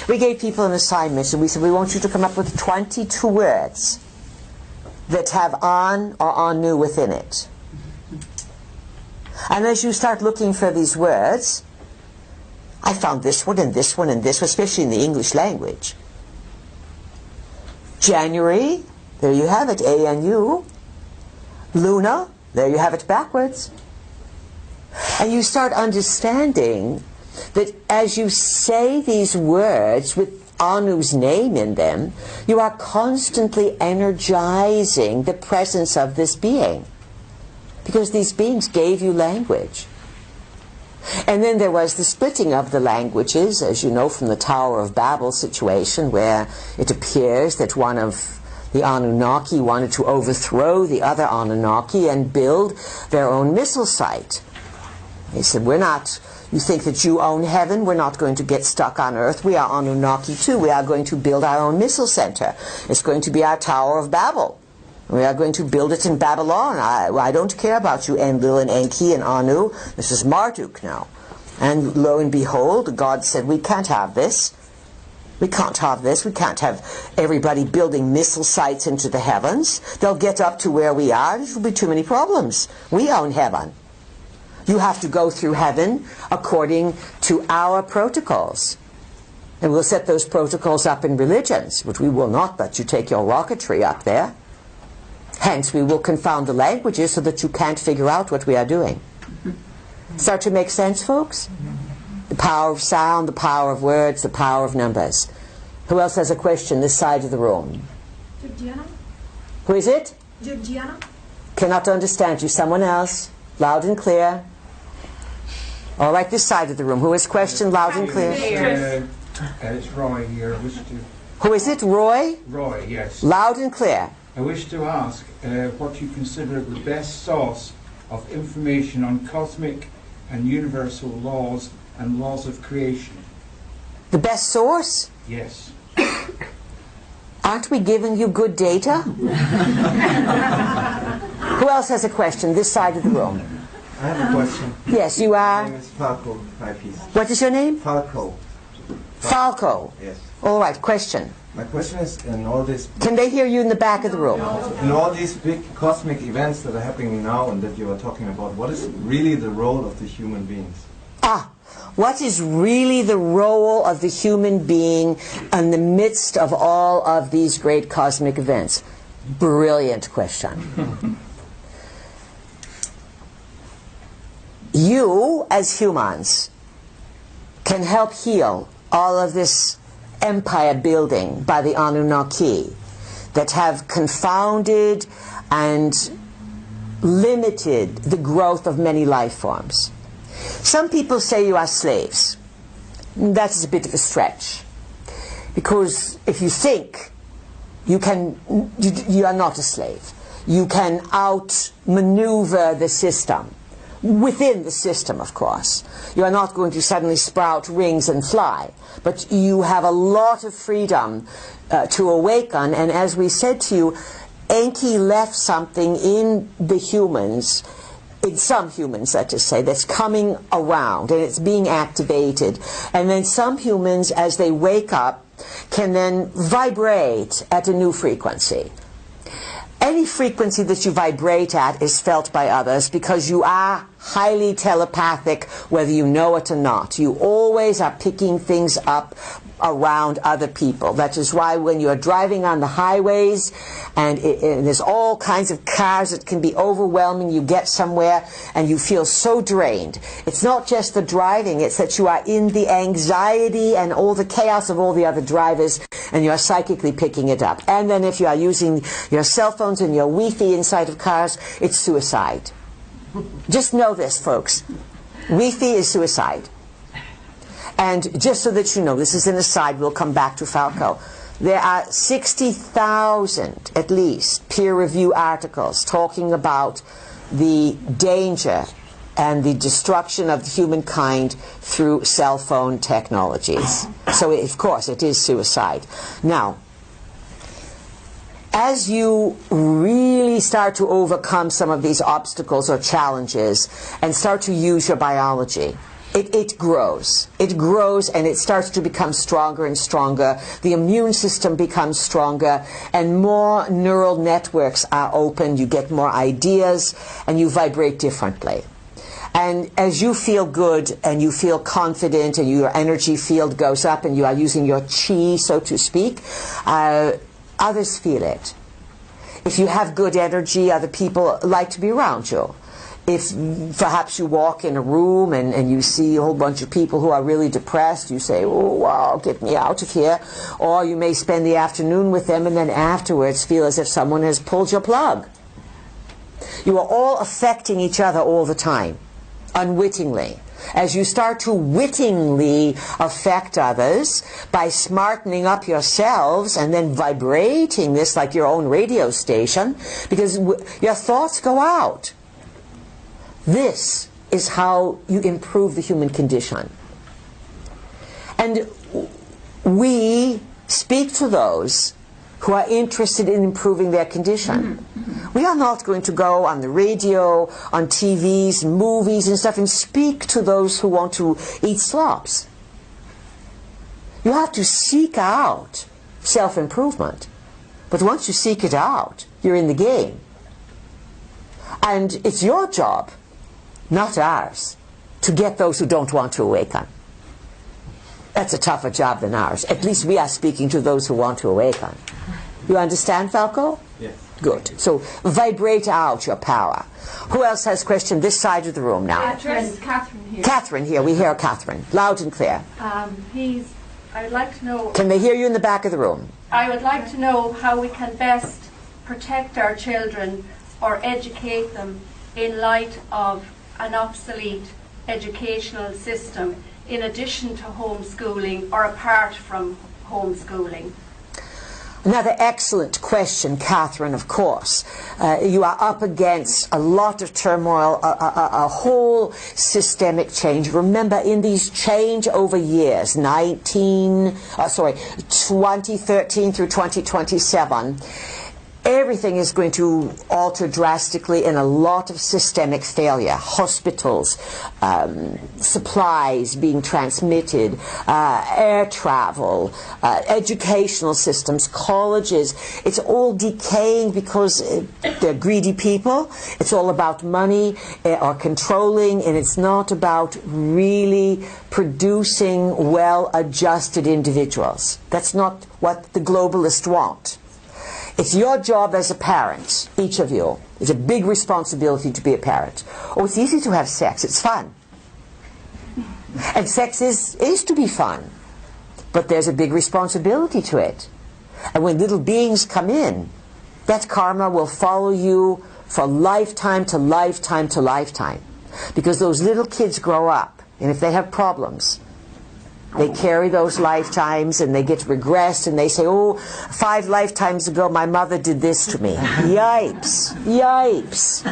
A: We gave people an assignment, and we said we want you to come up with 22 words that have An or Anu within it. And as you start looking for these words, I found this one and this one and this one, especially in the English language. January, there you have it, A-N-U. Luna, there you have it backwards. And you start understanding that as you say these words with Anu's name in them, you are constantly energizing the presence of this being, because these beings gave you language. And then there was the splitting of the languages, as you know from the Tower of Babel situation, where it appears that one of the Anunnaki wanted to overthrow the other Anunnaki and build their own missile site. He said, you think that you own heaven? We're not going to get stuck on earth. We are Anunnaki too. We are going to build our own missile center. It's going to be our Tower of Babel. We are going to build it in Babylon. I don't care about you, Enlil and Enki and Anu. This is Marduk now. And lo and behold, God said, we can't have this. We can't have this. We can't have everybody building missile sites into the heavens. They'll get up to where we are. There will be too many problems. We own heaven. You have to go through heaven according to our protocols. And we'll set those protocols up in religions, which we will not let you take your rocketry up there. Hence, we will confound the languages so that you can't figure out what we are doing. Start to make sense, folks? The power of sound, the power of words, the power of numbers. Who else has a question this side of the room?
B: Georgiana?
A: Who is it?
B: Georgiana?
A: Cannot understand you. Someone else. Loud and clear. All right, this side of the room. Who has question? Loud and clear.
D: It's Roy here. I wish to...
A: Who is it? Roy?
D: Roy, yes.
A: Loud and clear.
D: I wish to ask what you consider the best source of information on cosmic and universal laws and laws of creation.
A: The best source?
D: Yes.
A: Aren't we giving you good data? Who else has a question? This side of the room.
E: I have a question.
A: Yes, you are?
E: My name is Falco, Piece.
A: What is your name?
E: Falco.
A: Falco.
E: Yes.
A: All right, question.
E: My question is, in all this...
A: Can they hear you in the back of the room?
E: In all these big cosmic events that are happening now and that you are talking about, what is really the role of the human beings?
A: What is really the role of the human being in the midst of all of these great cosmic events? Brilliant question. You, as humans, can help heal all of this empire building by the Anunnaki that have confounded and limited the growth of many life forms. Some people say you are slaves. That is a bit of a stretch, because if you think you are not a slave. You can outmaneuver the system. Within the system, of course. You are not going to suddenly sprout wings and fly, but you have a lot of freedom to awaken. And as we said to you, Enki left something in the humans, in some humans, let's just say, that's coming around and it's being activated. And then some humans, as they wake up, can then vibrate at a new frequency. Any frequency that you vibrate at is felt by others because you are highly telepathic, whether you know it or not. You always are picking things up around other people. That is why when you're driving on the highways and there's all kinds of cars, it can be overwhelming. You get somewhere and you feel so drained. It's not just the driving, it's that you are in the anxiety and all the chaos of all the other drivers, and you are psychically picking it up. And then if you are using your cell phones and your Wi-Fi inside of cars, it's suicide. Just know this, folks. Wi-Fi is suicide. And just so that you know, this is an aside, we'll come back to Falco. There are 60,000, at least, peer-review articles talking about the danger and the destruction of humankind through cell phone technologies. So, of course, it is suicide. Now, as you really start to overcome some of these obstacles or challenges and start to use your biology, it grows. It grows and it starts to become stronger and stronger. The immune system becomes stronger and more neural networks are open. You get more ideas and you vibrate differently. And as you feel good and you feel confident and your energy field goes up and you are using your chi, so to speak, others feel it. If you have good energy, other people like to be around you. If perhaps you walk in a room and you see a whole bunch of people who are really depressed, you say, oh, wow, get me out of here. Or you may spend the afternoon with them and then afterwards feel as if someone has pulled your plug. You are all affecting each other all the time, unwittingly. As you start to wittingly affect others by smartening up yourselves and then vibrating this like your own radio station, because your thoughts go out. This is how you improve the human condition. And we speak to those who are interested in improving their condition. We are not going to go on the radio, on TVs, movies and stuff and speak to those who want to eat slops. You have to seek out self-improvement. But once you seek it out, you're in the game. And it's your job, not ours, to get those who don't want to awaken. That's a tougher job than ours. At least we are speaking to those who want to awaken. You understand, Falco?
E: Yes.
A: Good. So vibrate out your power. Who else has question this side of the room now?
B: Catherine here.
A: Catherine here. We hear Catherine. Loud and clear.
F: I would like to know...
A: Can they hear you in the back of the room?
F: I would like to know how we can best protect our children or educate them in light of an obsolete educational system in addition to homeschooling or apart from homeschooling.
A: Another excellent question, Catherine, of course. You are up against a lot of turmoil, a whole systemic change. Remember, in these change over years, 2013 through 2027, everything is going to alter drastically in a lot of systemic failure. Hospitals, supplies being transmitted, air travel, educational systems, colleges. It's all decaying because they're greedy people. It's all about money or controlling, and it's not about really producing well-adjusted individuals. That's not what the globalists want. It's your job as a parent, each of you. It's a big responsibility to be a parent. Oh, it's easy to have sex. It's fun. And sex is to be fun. But there's a big responsibility to it. And when little beings come in, that karma will follow you for lifetime to lifetime to lifetime. Because those little kids grow up, and if they have problems, they carry those lifetimes and they get regressed and they say, oh, 5 lifetimes ago my mother did this to me. Yipes, yipes.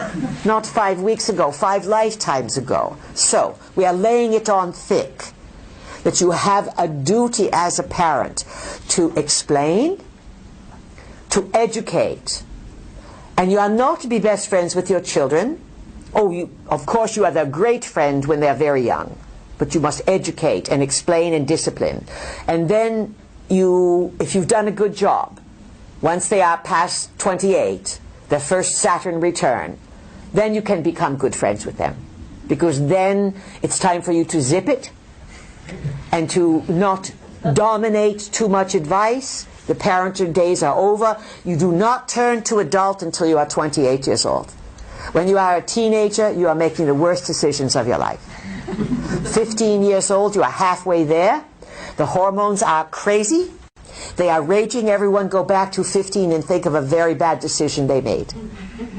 A: Not 5 weeks ago, 5 lifetimes ago. So, we are laying it on thick that you have a duty as a parent to explain, to educate. And you are not to be best friends with your children. Oh, of course you are their great friend when they're very young. But you must educate and explain and discipline. And then if you've done a good job, once they are past 28, their first Saturn return, then you can become good friends with them. Because then it's time for you to zip it and to not dominate too much advice. The parenting days are over. You do not turn to adult until you are 28 years old. When you are a teenager, you are making the worst decisions of your life. 15 years old, you are halfway there. The hormones are crazy. They are raging. Everyone go back to 15 and think of a very bad decision they made.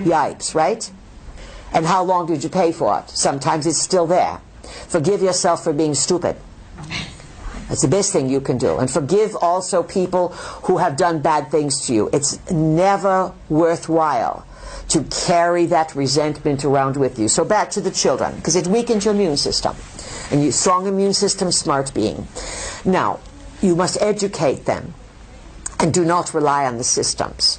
A: Yipes, right? And how long did you pay for it? Sometimes it's still there. Forgive yourself for being stupid. That's the best thing you can do. And forgive also people who have done bad things to you. It's never worthwhile to carry that resentment around with you. So back to the children, because it weakens your immune system. And you strong immune system, smart being. Now, you must educate them and do not rely on the systems.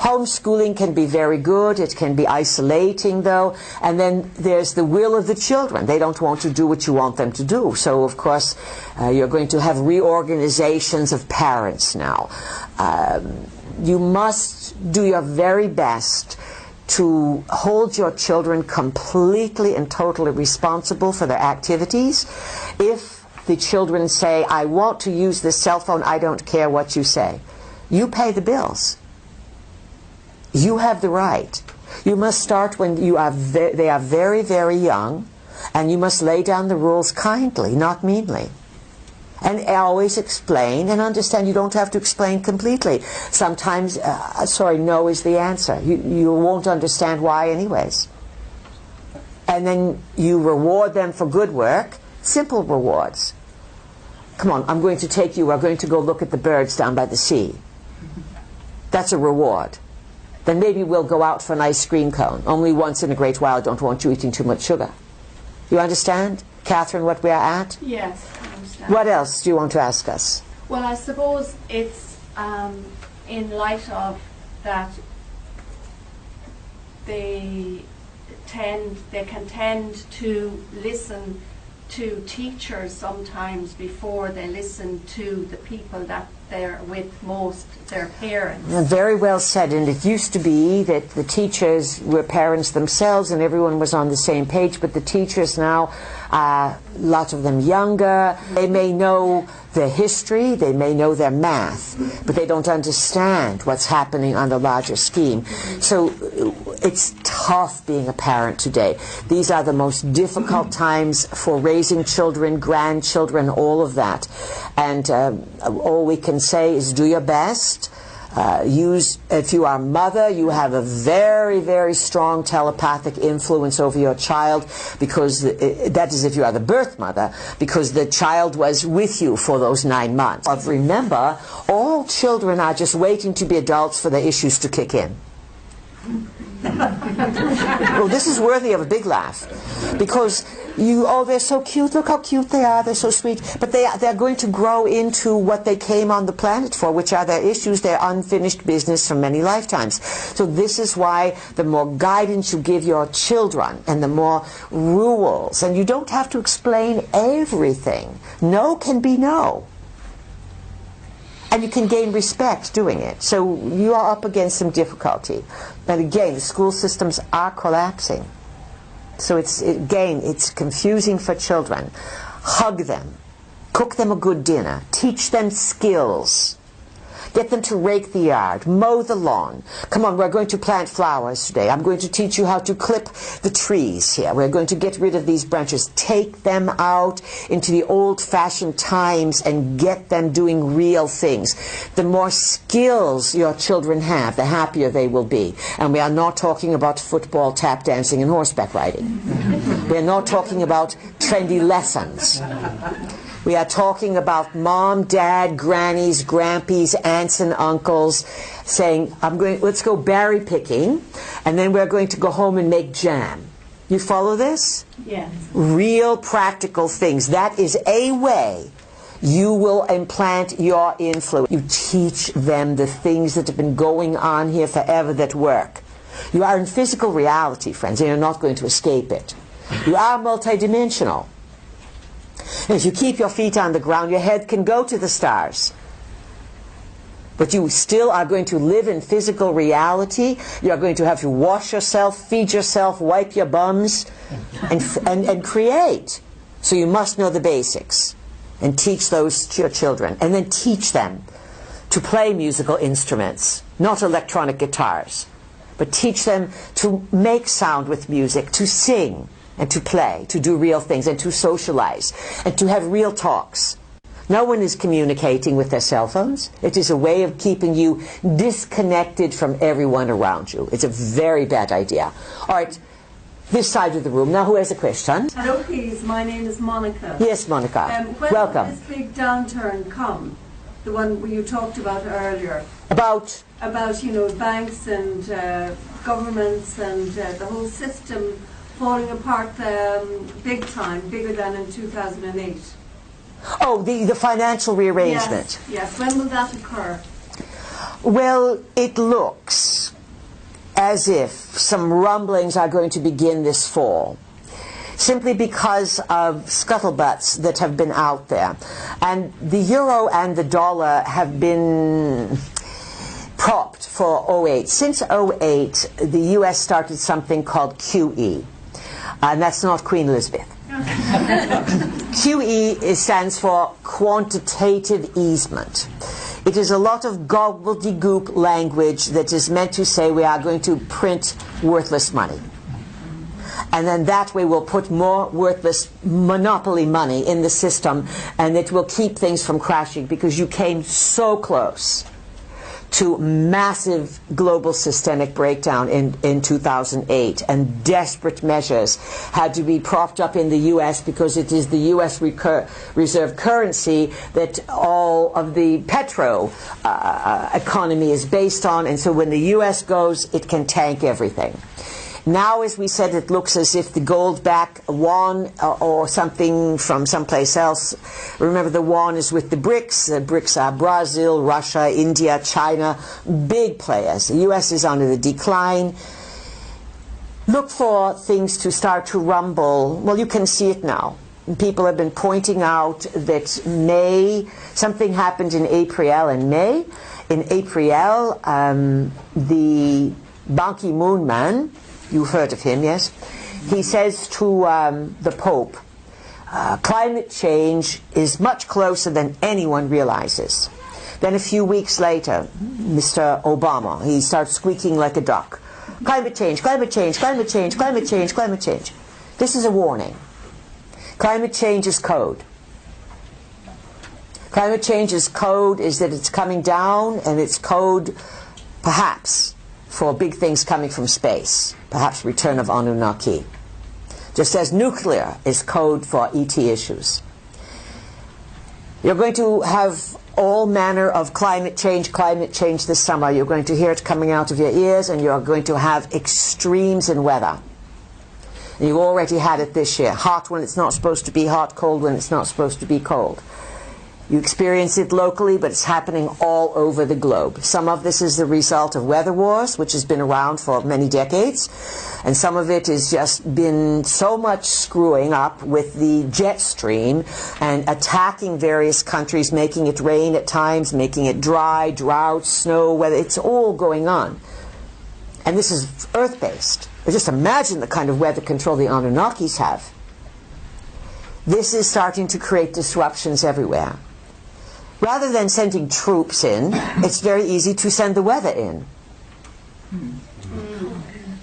A: Homeschooling can be very good. It can be isolating, though. And then there's the will of the children. They don't want to do what you want them to do. So, of course, you're going to have reorganizations of parents now. You must do your very best to hold your children completely and totally responsible for their activities. If the children say, I want to use this cell phone, I don't care what you say, you pay the bills. You have the right. You must start when they are very, very young, and you must lay down the rules kindly, not meanly. And always explain and understand. You don't have to explain completely. Sometimes, no is the answer. You won't understand why anyways. And then you reward them for good work. Simple rewards. Come on, I'm going to take you, we're going to go look at the birds down by the sea. That's a reward. Then maybe we'll go out for an ice cream cone. Only once in a great while. I don't want you eating too much sugar. You understand, Catherine, what we are at?
F: Yes, I understand.
A: What else do you want to ask us?
F: Well, I suppose it's in light of that they can tend to listen to teachers sometimes before they listen to the people that they're with most, their parents.
A: Very well said. And it used to be that the teachers were parents themselves and everyone was on the same page, but the teachers now, a lot of them younger, they may know their history, they may know their math, but they don't understand what's happening on the larger scheme. So it's tough being a parent today. These are the most difficult times for raising children, grandchildren, all of that. And all we can say is do your best. If you are a mother, you have a very, very strong telepathic influence over your child, because that is if you are the birth mother, because the child was with you for those 9 months. Remember, all children are just waiting to be adults for the issues to kick in. Well, this is worthy of a big laugh, because they're so cute, look how cute they are, they're so sweet, but they're going to grow into what they came on the planet for, which are their issues, their unfinished business from many lifetimes. So this is why the more guidance you give your children, and the more rules, and you don't have to explain everything. No can be no. And you can gain respect doing it. So you are up against some difficulty. But again, the school systems are collapsing. So it's confusing for children. Hug them. Cook them a good dinner. Teach them skills. Get them to rake the yard, mow the lawn. Come on, we're going to plant flowers today. I'm going to teach you how to clip the trees here. We're going to get rid of these branches. Take them out into the old-fashioned times and get them doing real things. The more skills your children have, the happier they will be. And we are not talking about football, tap dancing, and horseback riding. We are not talking about trendy lessons. We are talking about mom, dad, grannies, grandpies, aunts and uncles saying, let's go berry picking, and then we're going to go home and make jam. You follow this?
F: Yes.
A: Real practical things. That is a way you will implant your influence. You teach them the things that have been going on here forever that work. You are in physical reality, friends, and you're not going to escape it. You are multidimensional. And if you keep your feet on the ground, your head can go to the stars. But you still are going to live in physical reality. You are going to have to wash yourself, feed yourself, wipe your bums, and create. So you must know the basics and teach those to your children. And then teach them to play musical instruments, not electronic guitars, but teach them to make sound with music, to sing and to play, to do real things and to socialize and to have real talks. No one is communicating with their cell phones. It is a way of keeping you disconnected from everyone around you. It's a very bad idea. All right, this side of the room. Now, who has a question?
G: Hello, please. My name is Monica.
A: Yes, Monica.
G: When
A: Welcome.
G: will this big downturn come? The one you talked about earlier.
A: About,
G: you know, banks and governments and the whole system falling apart big time, bigger than in 2008.
A: oh, the financial rearrangement.
G: Yes. When will that occur?
A: Well, it looks as if some rumblings are going to begin this fall, simply because of scuttlebutts that have been out there. And the euro and the dollar have been propped for 08. Since 08, the US started something called QE, and that's not Queen Elizabeth. QE stands for quantitative easement. It is a lot of gobbledygook language that is meant to say we are going to print worthless money. And then that way we'll put more worthless monopoly money in the system, and it will keep things from crashing, because you came so close to massive global systemic breakdown in 2008, and desperate measures had to be propped up in the US, because it is the US reserve currency that all of the petro economy is based on, and so when the US goes, it can tank everything. Now, as we said, it looks as if the gold-backed yuan or something from someplace else. Remember, the yuan is with the BRICS. The BRICS are Brazil, Russia, India, China, big players. The U.S. is on the decline. Look for things to start to rumble. Well, you can see it now. People have been pointing out that something happened in April and May. In April, the Ban Ki-moon man, you've heard of him, yes? He says to the Pope, climate change is much closer than anyone realizes. Then a few weeks later, Mr. Obama, he starts squeaking like a duck. Climate change, climate change, climate change, climate change, climate change. This is a warning. Climate change is code. Climate change's code is that it's coming down, and it's code, perhaps, for big things coming from space, perhaps return of Anunnaki. Just as nuclear is code for ET issues. You're going to have all manner of climate change this summer. You're going to hear it coming out of your ears, and you're going to have extremes in weather. And you've already had it this year. Hot when it's not supposed to be hot, cold when it's not supposed to be cold. You experience it locally, but it's happening all over the globe. Some of this is the result of weather wars, which has been around for many decades. And some of it has just been so much screwing up with the jet stream and attacking various countries, making it rain at times, making it dry, drought, snow, weather. It's all going on. And this is Earth-based. Just imagine the kind of weather control the Anunnakis have. This is starting to create disruptions everywhere. Rather than sending troops in, it's very easy to send the weather in.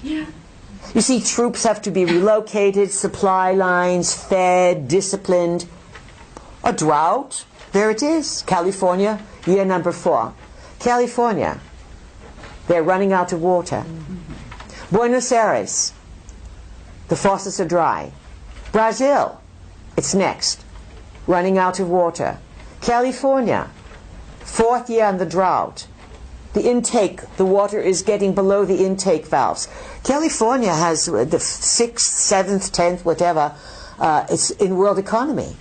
A: You see, troops have to be relocated, supply lines fed, disciplined. A drought, there it is. California, year number 4. California, they're running out of water. Buenos Aires, the faucets are dry. Brazil, it's next, running out of water. California, 4th year on the drought. The intake, the water is getting below the intake valves. California has the 6th, 7th, 10th, whatever, it's in world economy.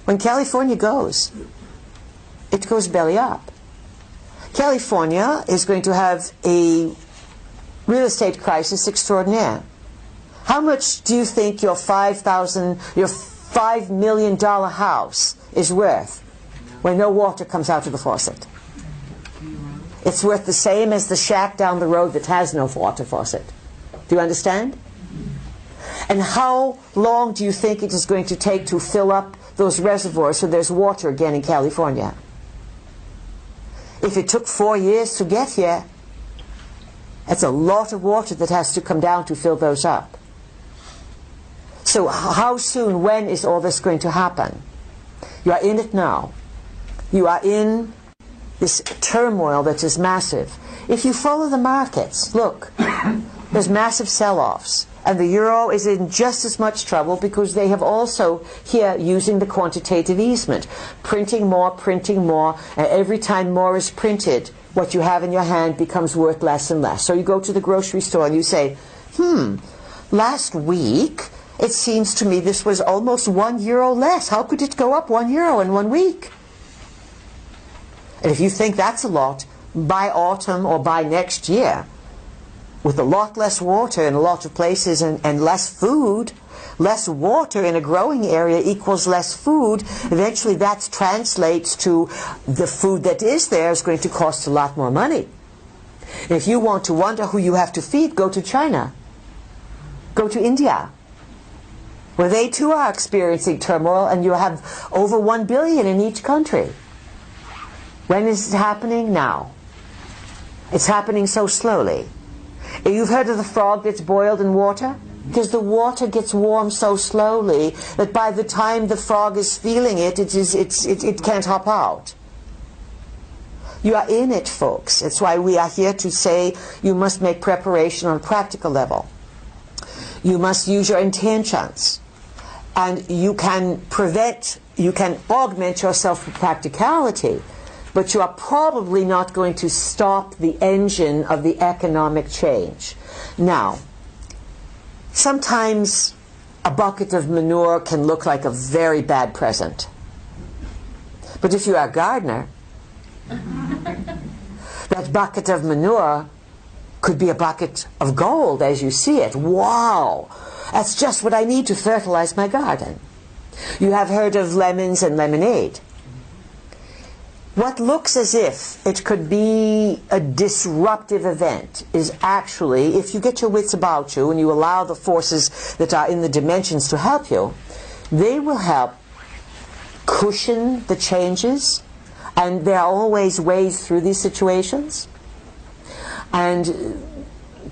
A: When California goes, it goes belly up. California is going to have a real estate crisis extraordinaire. How much do you think your $5 million house is worth when no water comes out of the faucet? It's worth the same as the shack down the road that has no water faucet. Do you understand? And how long do you think it is going to take to fill up those reservoirs so there's water again in California? If it took 4 years to get here, that's a lot of water that has to come down to fill those up. So how soon, when is all this going to happen? You are in it now. You are in this turmoil that is massive. If you follow the markets, look, there's massive sell-offs. And the euro is in just as much trouble because they have also here using the quantitative easement. Printing more, and every time more is printed, what you have in your hand becomes worth less and less. So you go to the grocery store and you say, last week it seems to me this was almost €1 less. How could it go up €1 in 1 week? And if you think that's a lot, by autumn or by next year, with a lot less water in a lot of places and less food, less water in a growing area equals less food, eventually that translates to the food that is there is going to cost a lot more money. If you want to wonder who you have to feed, go to China. Go to India, where they too are experiencing turmoil, and you have over 1 billion in each country. When is it happening? Now. It's happening so slowly. You've heard of the frog that's boiled in water? Because the water gets warm so slowly that by the time the frog is feeling it, it can't hop out. You are in it, folks. That's why we are here to say you must make preparation on a practical level. You must use your intentions. And you can augment yourself with practicality. But you are probably not going to stop the engine of the economic change. Now, sometimes a bucket of manure can look like a very bad present. But if you are a gardener, that bucket of manure could be a bucket of gold as you see it. Wow! That's just what I need to fertilize my garden. You have heard of lemons and lemonade. What looks as if it could be a disruptive event is actually, if you get your wits about you and you allow the forces that are in the dimensions to help you, they will help cushion the changes, and there are always ways through these situations. And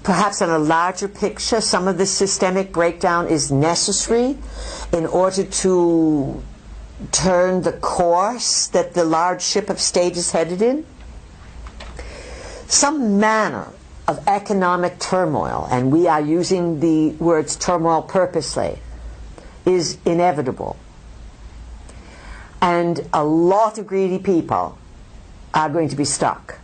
A: perhaps on a larger picture, some of this systemic breakdown is necessary in order to turn the course that the large ship of state is headed in. Some manner of economic turmoil, and we are using the words turmoil purposely, is inevitable. And a lot of greedy people are going to be stuck.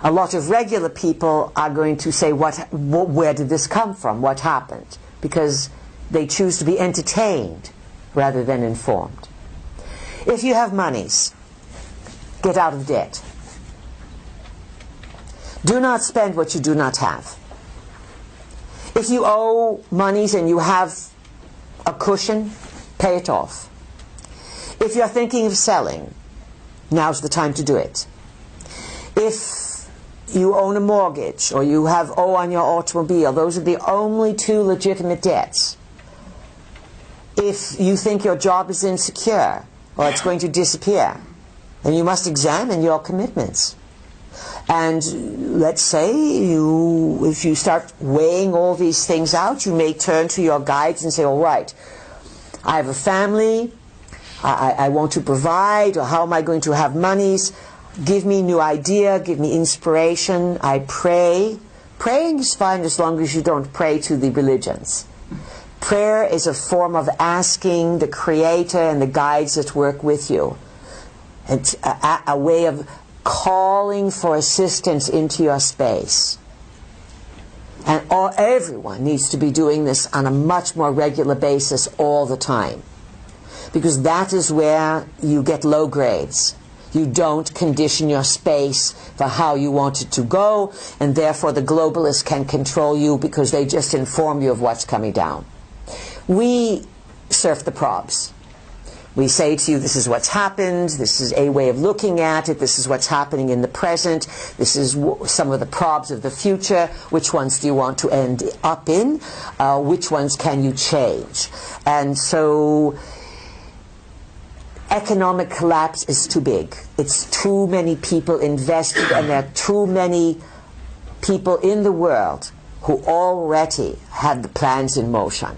A: A lot of regular people are going to say, where did this come from? What happened? Because they choose to be entertained rather than informed. If you have monies, get out of debt. Do not spend what you do not have. If you owe monies and you have a cushion, pay it off. If you're thinking of selling, now's the time to do it. If you own a mortgage or you have owe on your automobile, those are the only two legitimate debts. If you think your job is insecure or it's going to disappear, then you must examine your commitments. And let's say if you start weighing all these things out, you may turn to your guides and say, all right, I have a family, I want to provide, or how am I going to have monies? Give me new idea, give me inspiration. I pray. Praying is fine as long as you don't pray to the religions. Prayer is a form of asking the Creator and the guides that work with you. It's a way of calling for assistance into your space. And everyone needs to be doing this on a much more regular basis all the time. Because that is where you get low grades. You don't condition your space for how you want it to go, and therefore the globalists can control you because they just inform you of what's coming down. We surf the probs. We say to you, this is what's happened, this is a way of looking at it, this is what's happening in the present, this is some of the probs of the future, which ones do you want to end up in, which ones can you change. And so economic collapse is too big. It's too many people invested, and there are too many people in the world who already have the plans in motion.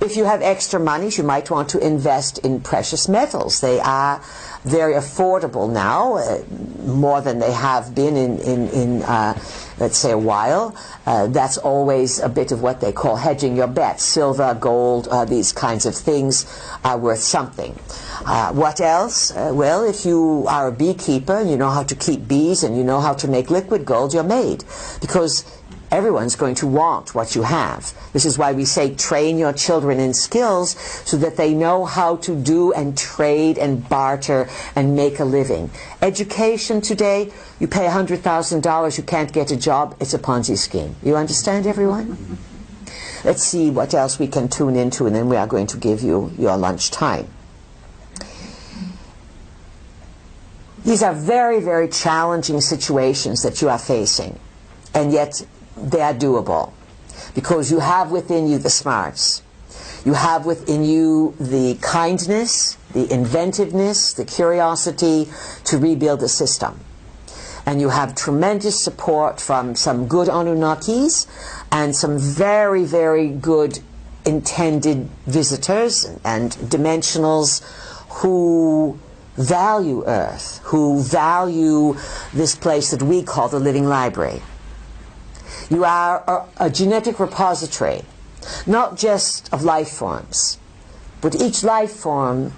A: If you have extra money, you might want to invest in precious metals. They are very affordable now, more than they have been in let's say, a while. That's always a bit of what they call hedging your bets. Silver, gold, these kinds of things are worth something. What else? Well, if you are a beekeeper and you know how to keep bees and you know how to make liquid gold, you're made. Because everyone's going to want what you have. This is why we say train your children in skills so that they know how to do and trade and barter and make a living. Education today, you pay $100,000, you can't get a job, it's a Ponzi scheme. You understand, everyone? Let's see what else we can tune into, and then we are going to give you your lunch time. These are very, very challenging situations that you are facing, and yet they are doable, because you have within you the smarts. You have within you the kindness, the inventiveness, the curiosity to rebuild the system. And you have tremendous support from some good Anunnakis and some very, very good intended visitors and dimensionals who value Earth, who value this place that we call the living library. You are a genetic repository, not just of life forms, but each life form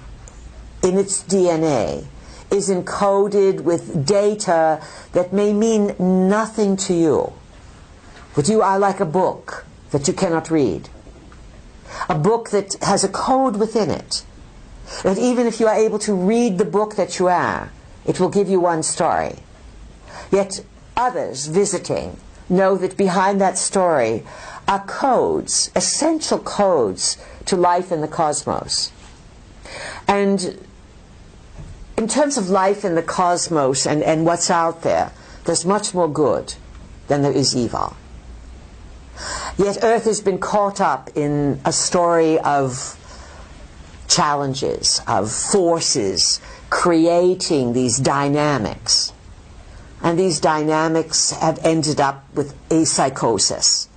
A: in its DNA is encoded with data that may mean nothing to you. But you are like a book that you cannot read. A book that has a code within it. That even if you are able to read the book that you are, it will give you one story. Yet others visiting know that behind that story are codes, essential codes to life in the cosmos. And in terms of life in the cosmos and what's out there, there's much more good than there is evil. Yet Earth has been caught up in a story of challenges, of forces creating these dynamics. And these dynamics have ended up with a psychosis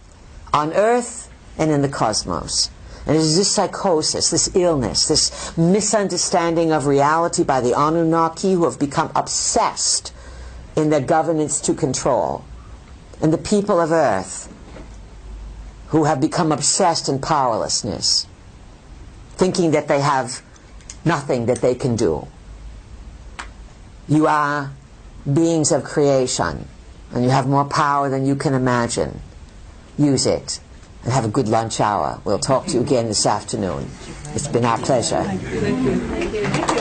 A: on Earth and in the cosmos. And it is this psychosis, this illness, this misunderstanding of reality by the Anunnaki, who have become obsessed in their governance to control, and the people of Earth who have become obsessed in powerlessness, thinking that they have nothing that they can do. You are beings of creation, and you have more power than you can imagine. Use it, and have a good lunch hour. We'll talk to you again this afternoon. It's been our pleasure.
G: Thank you. Thank you.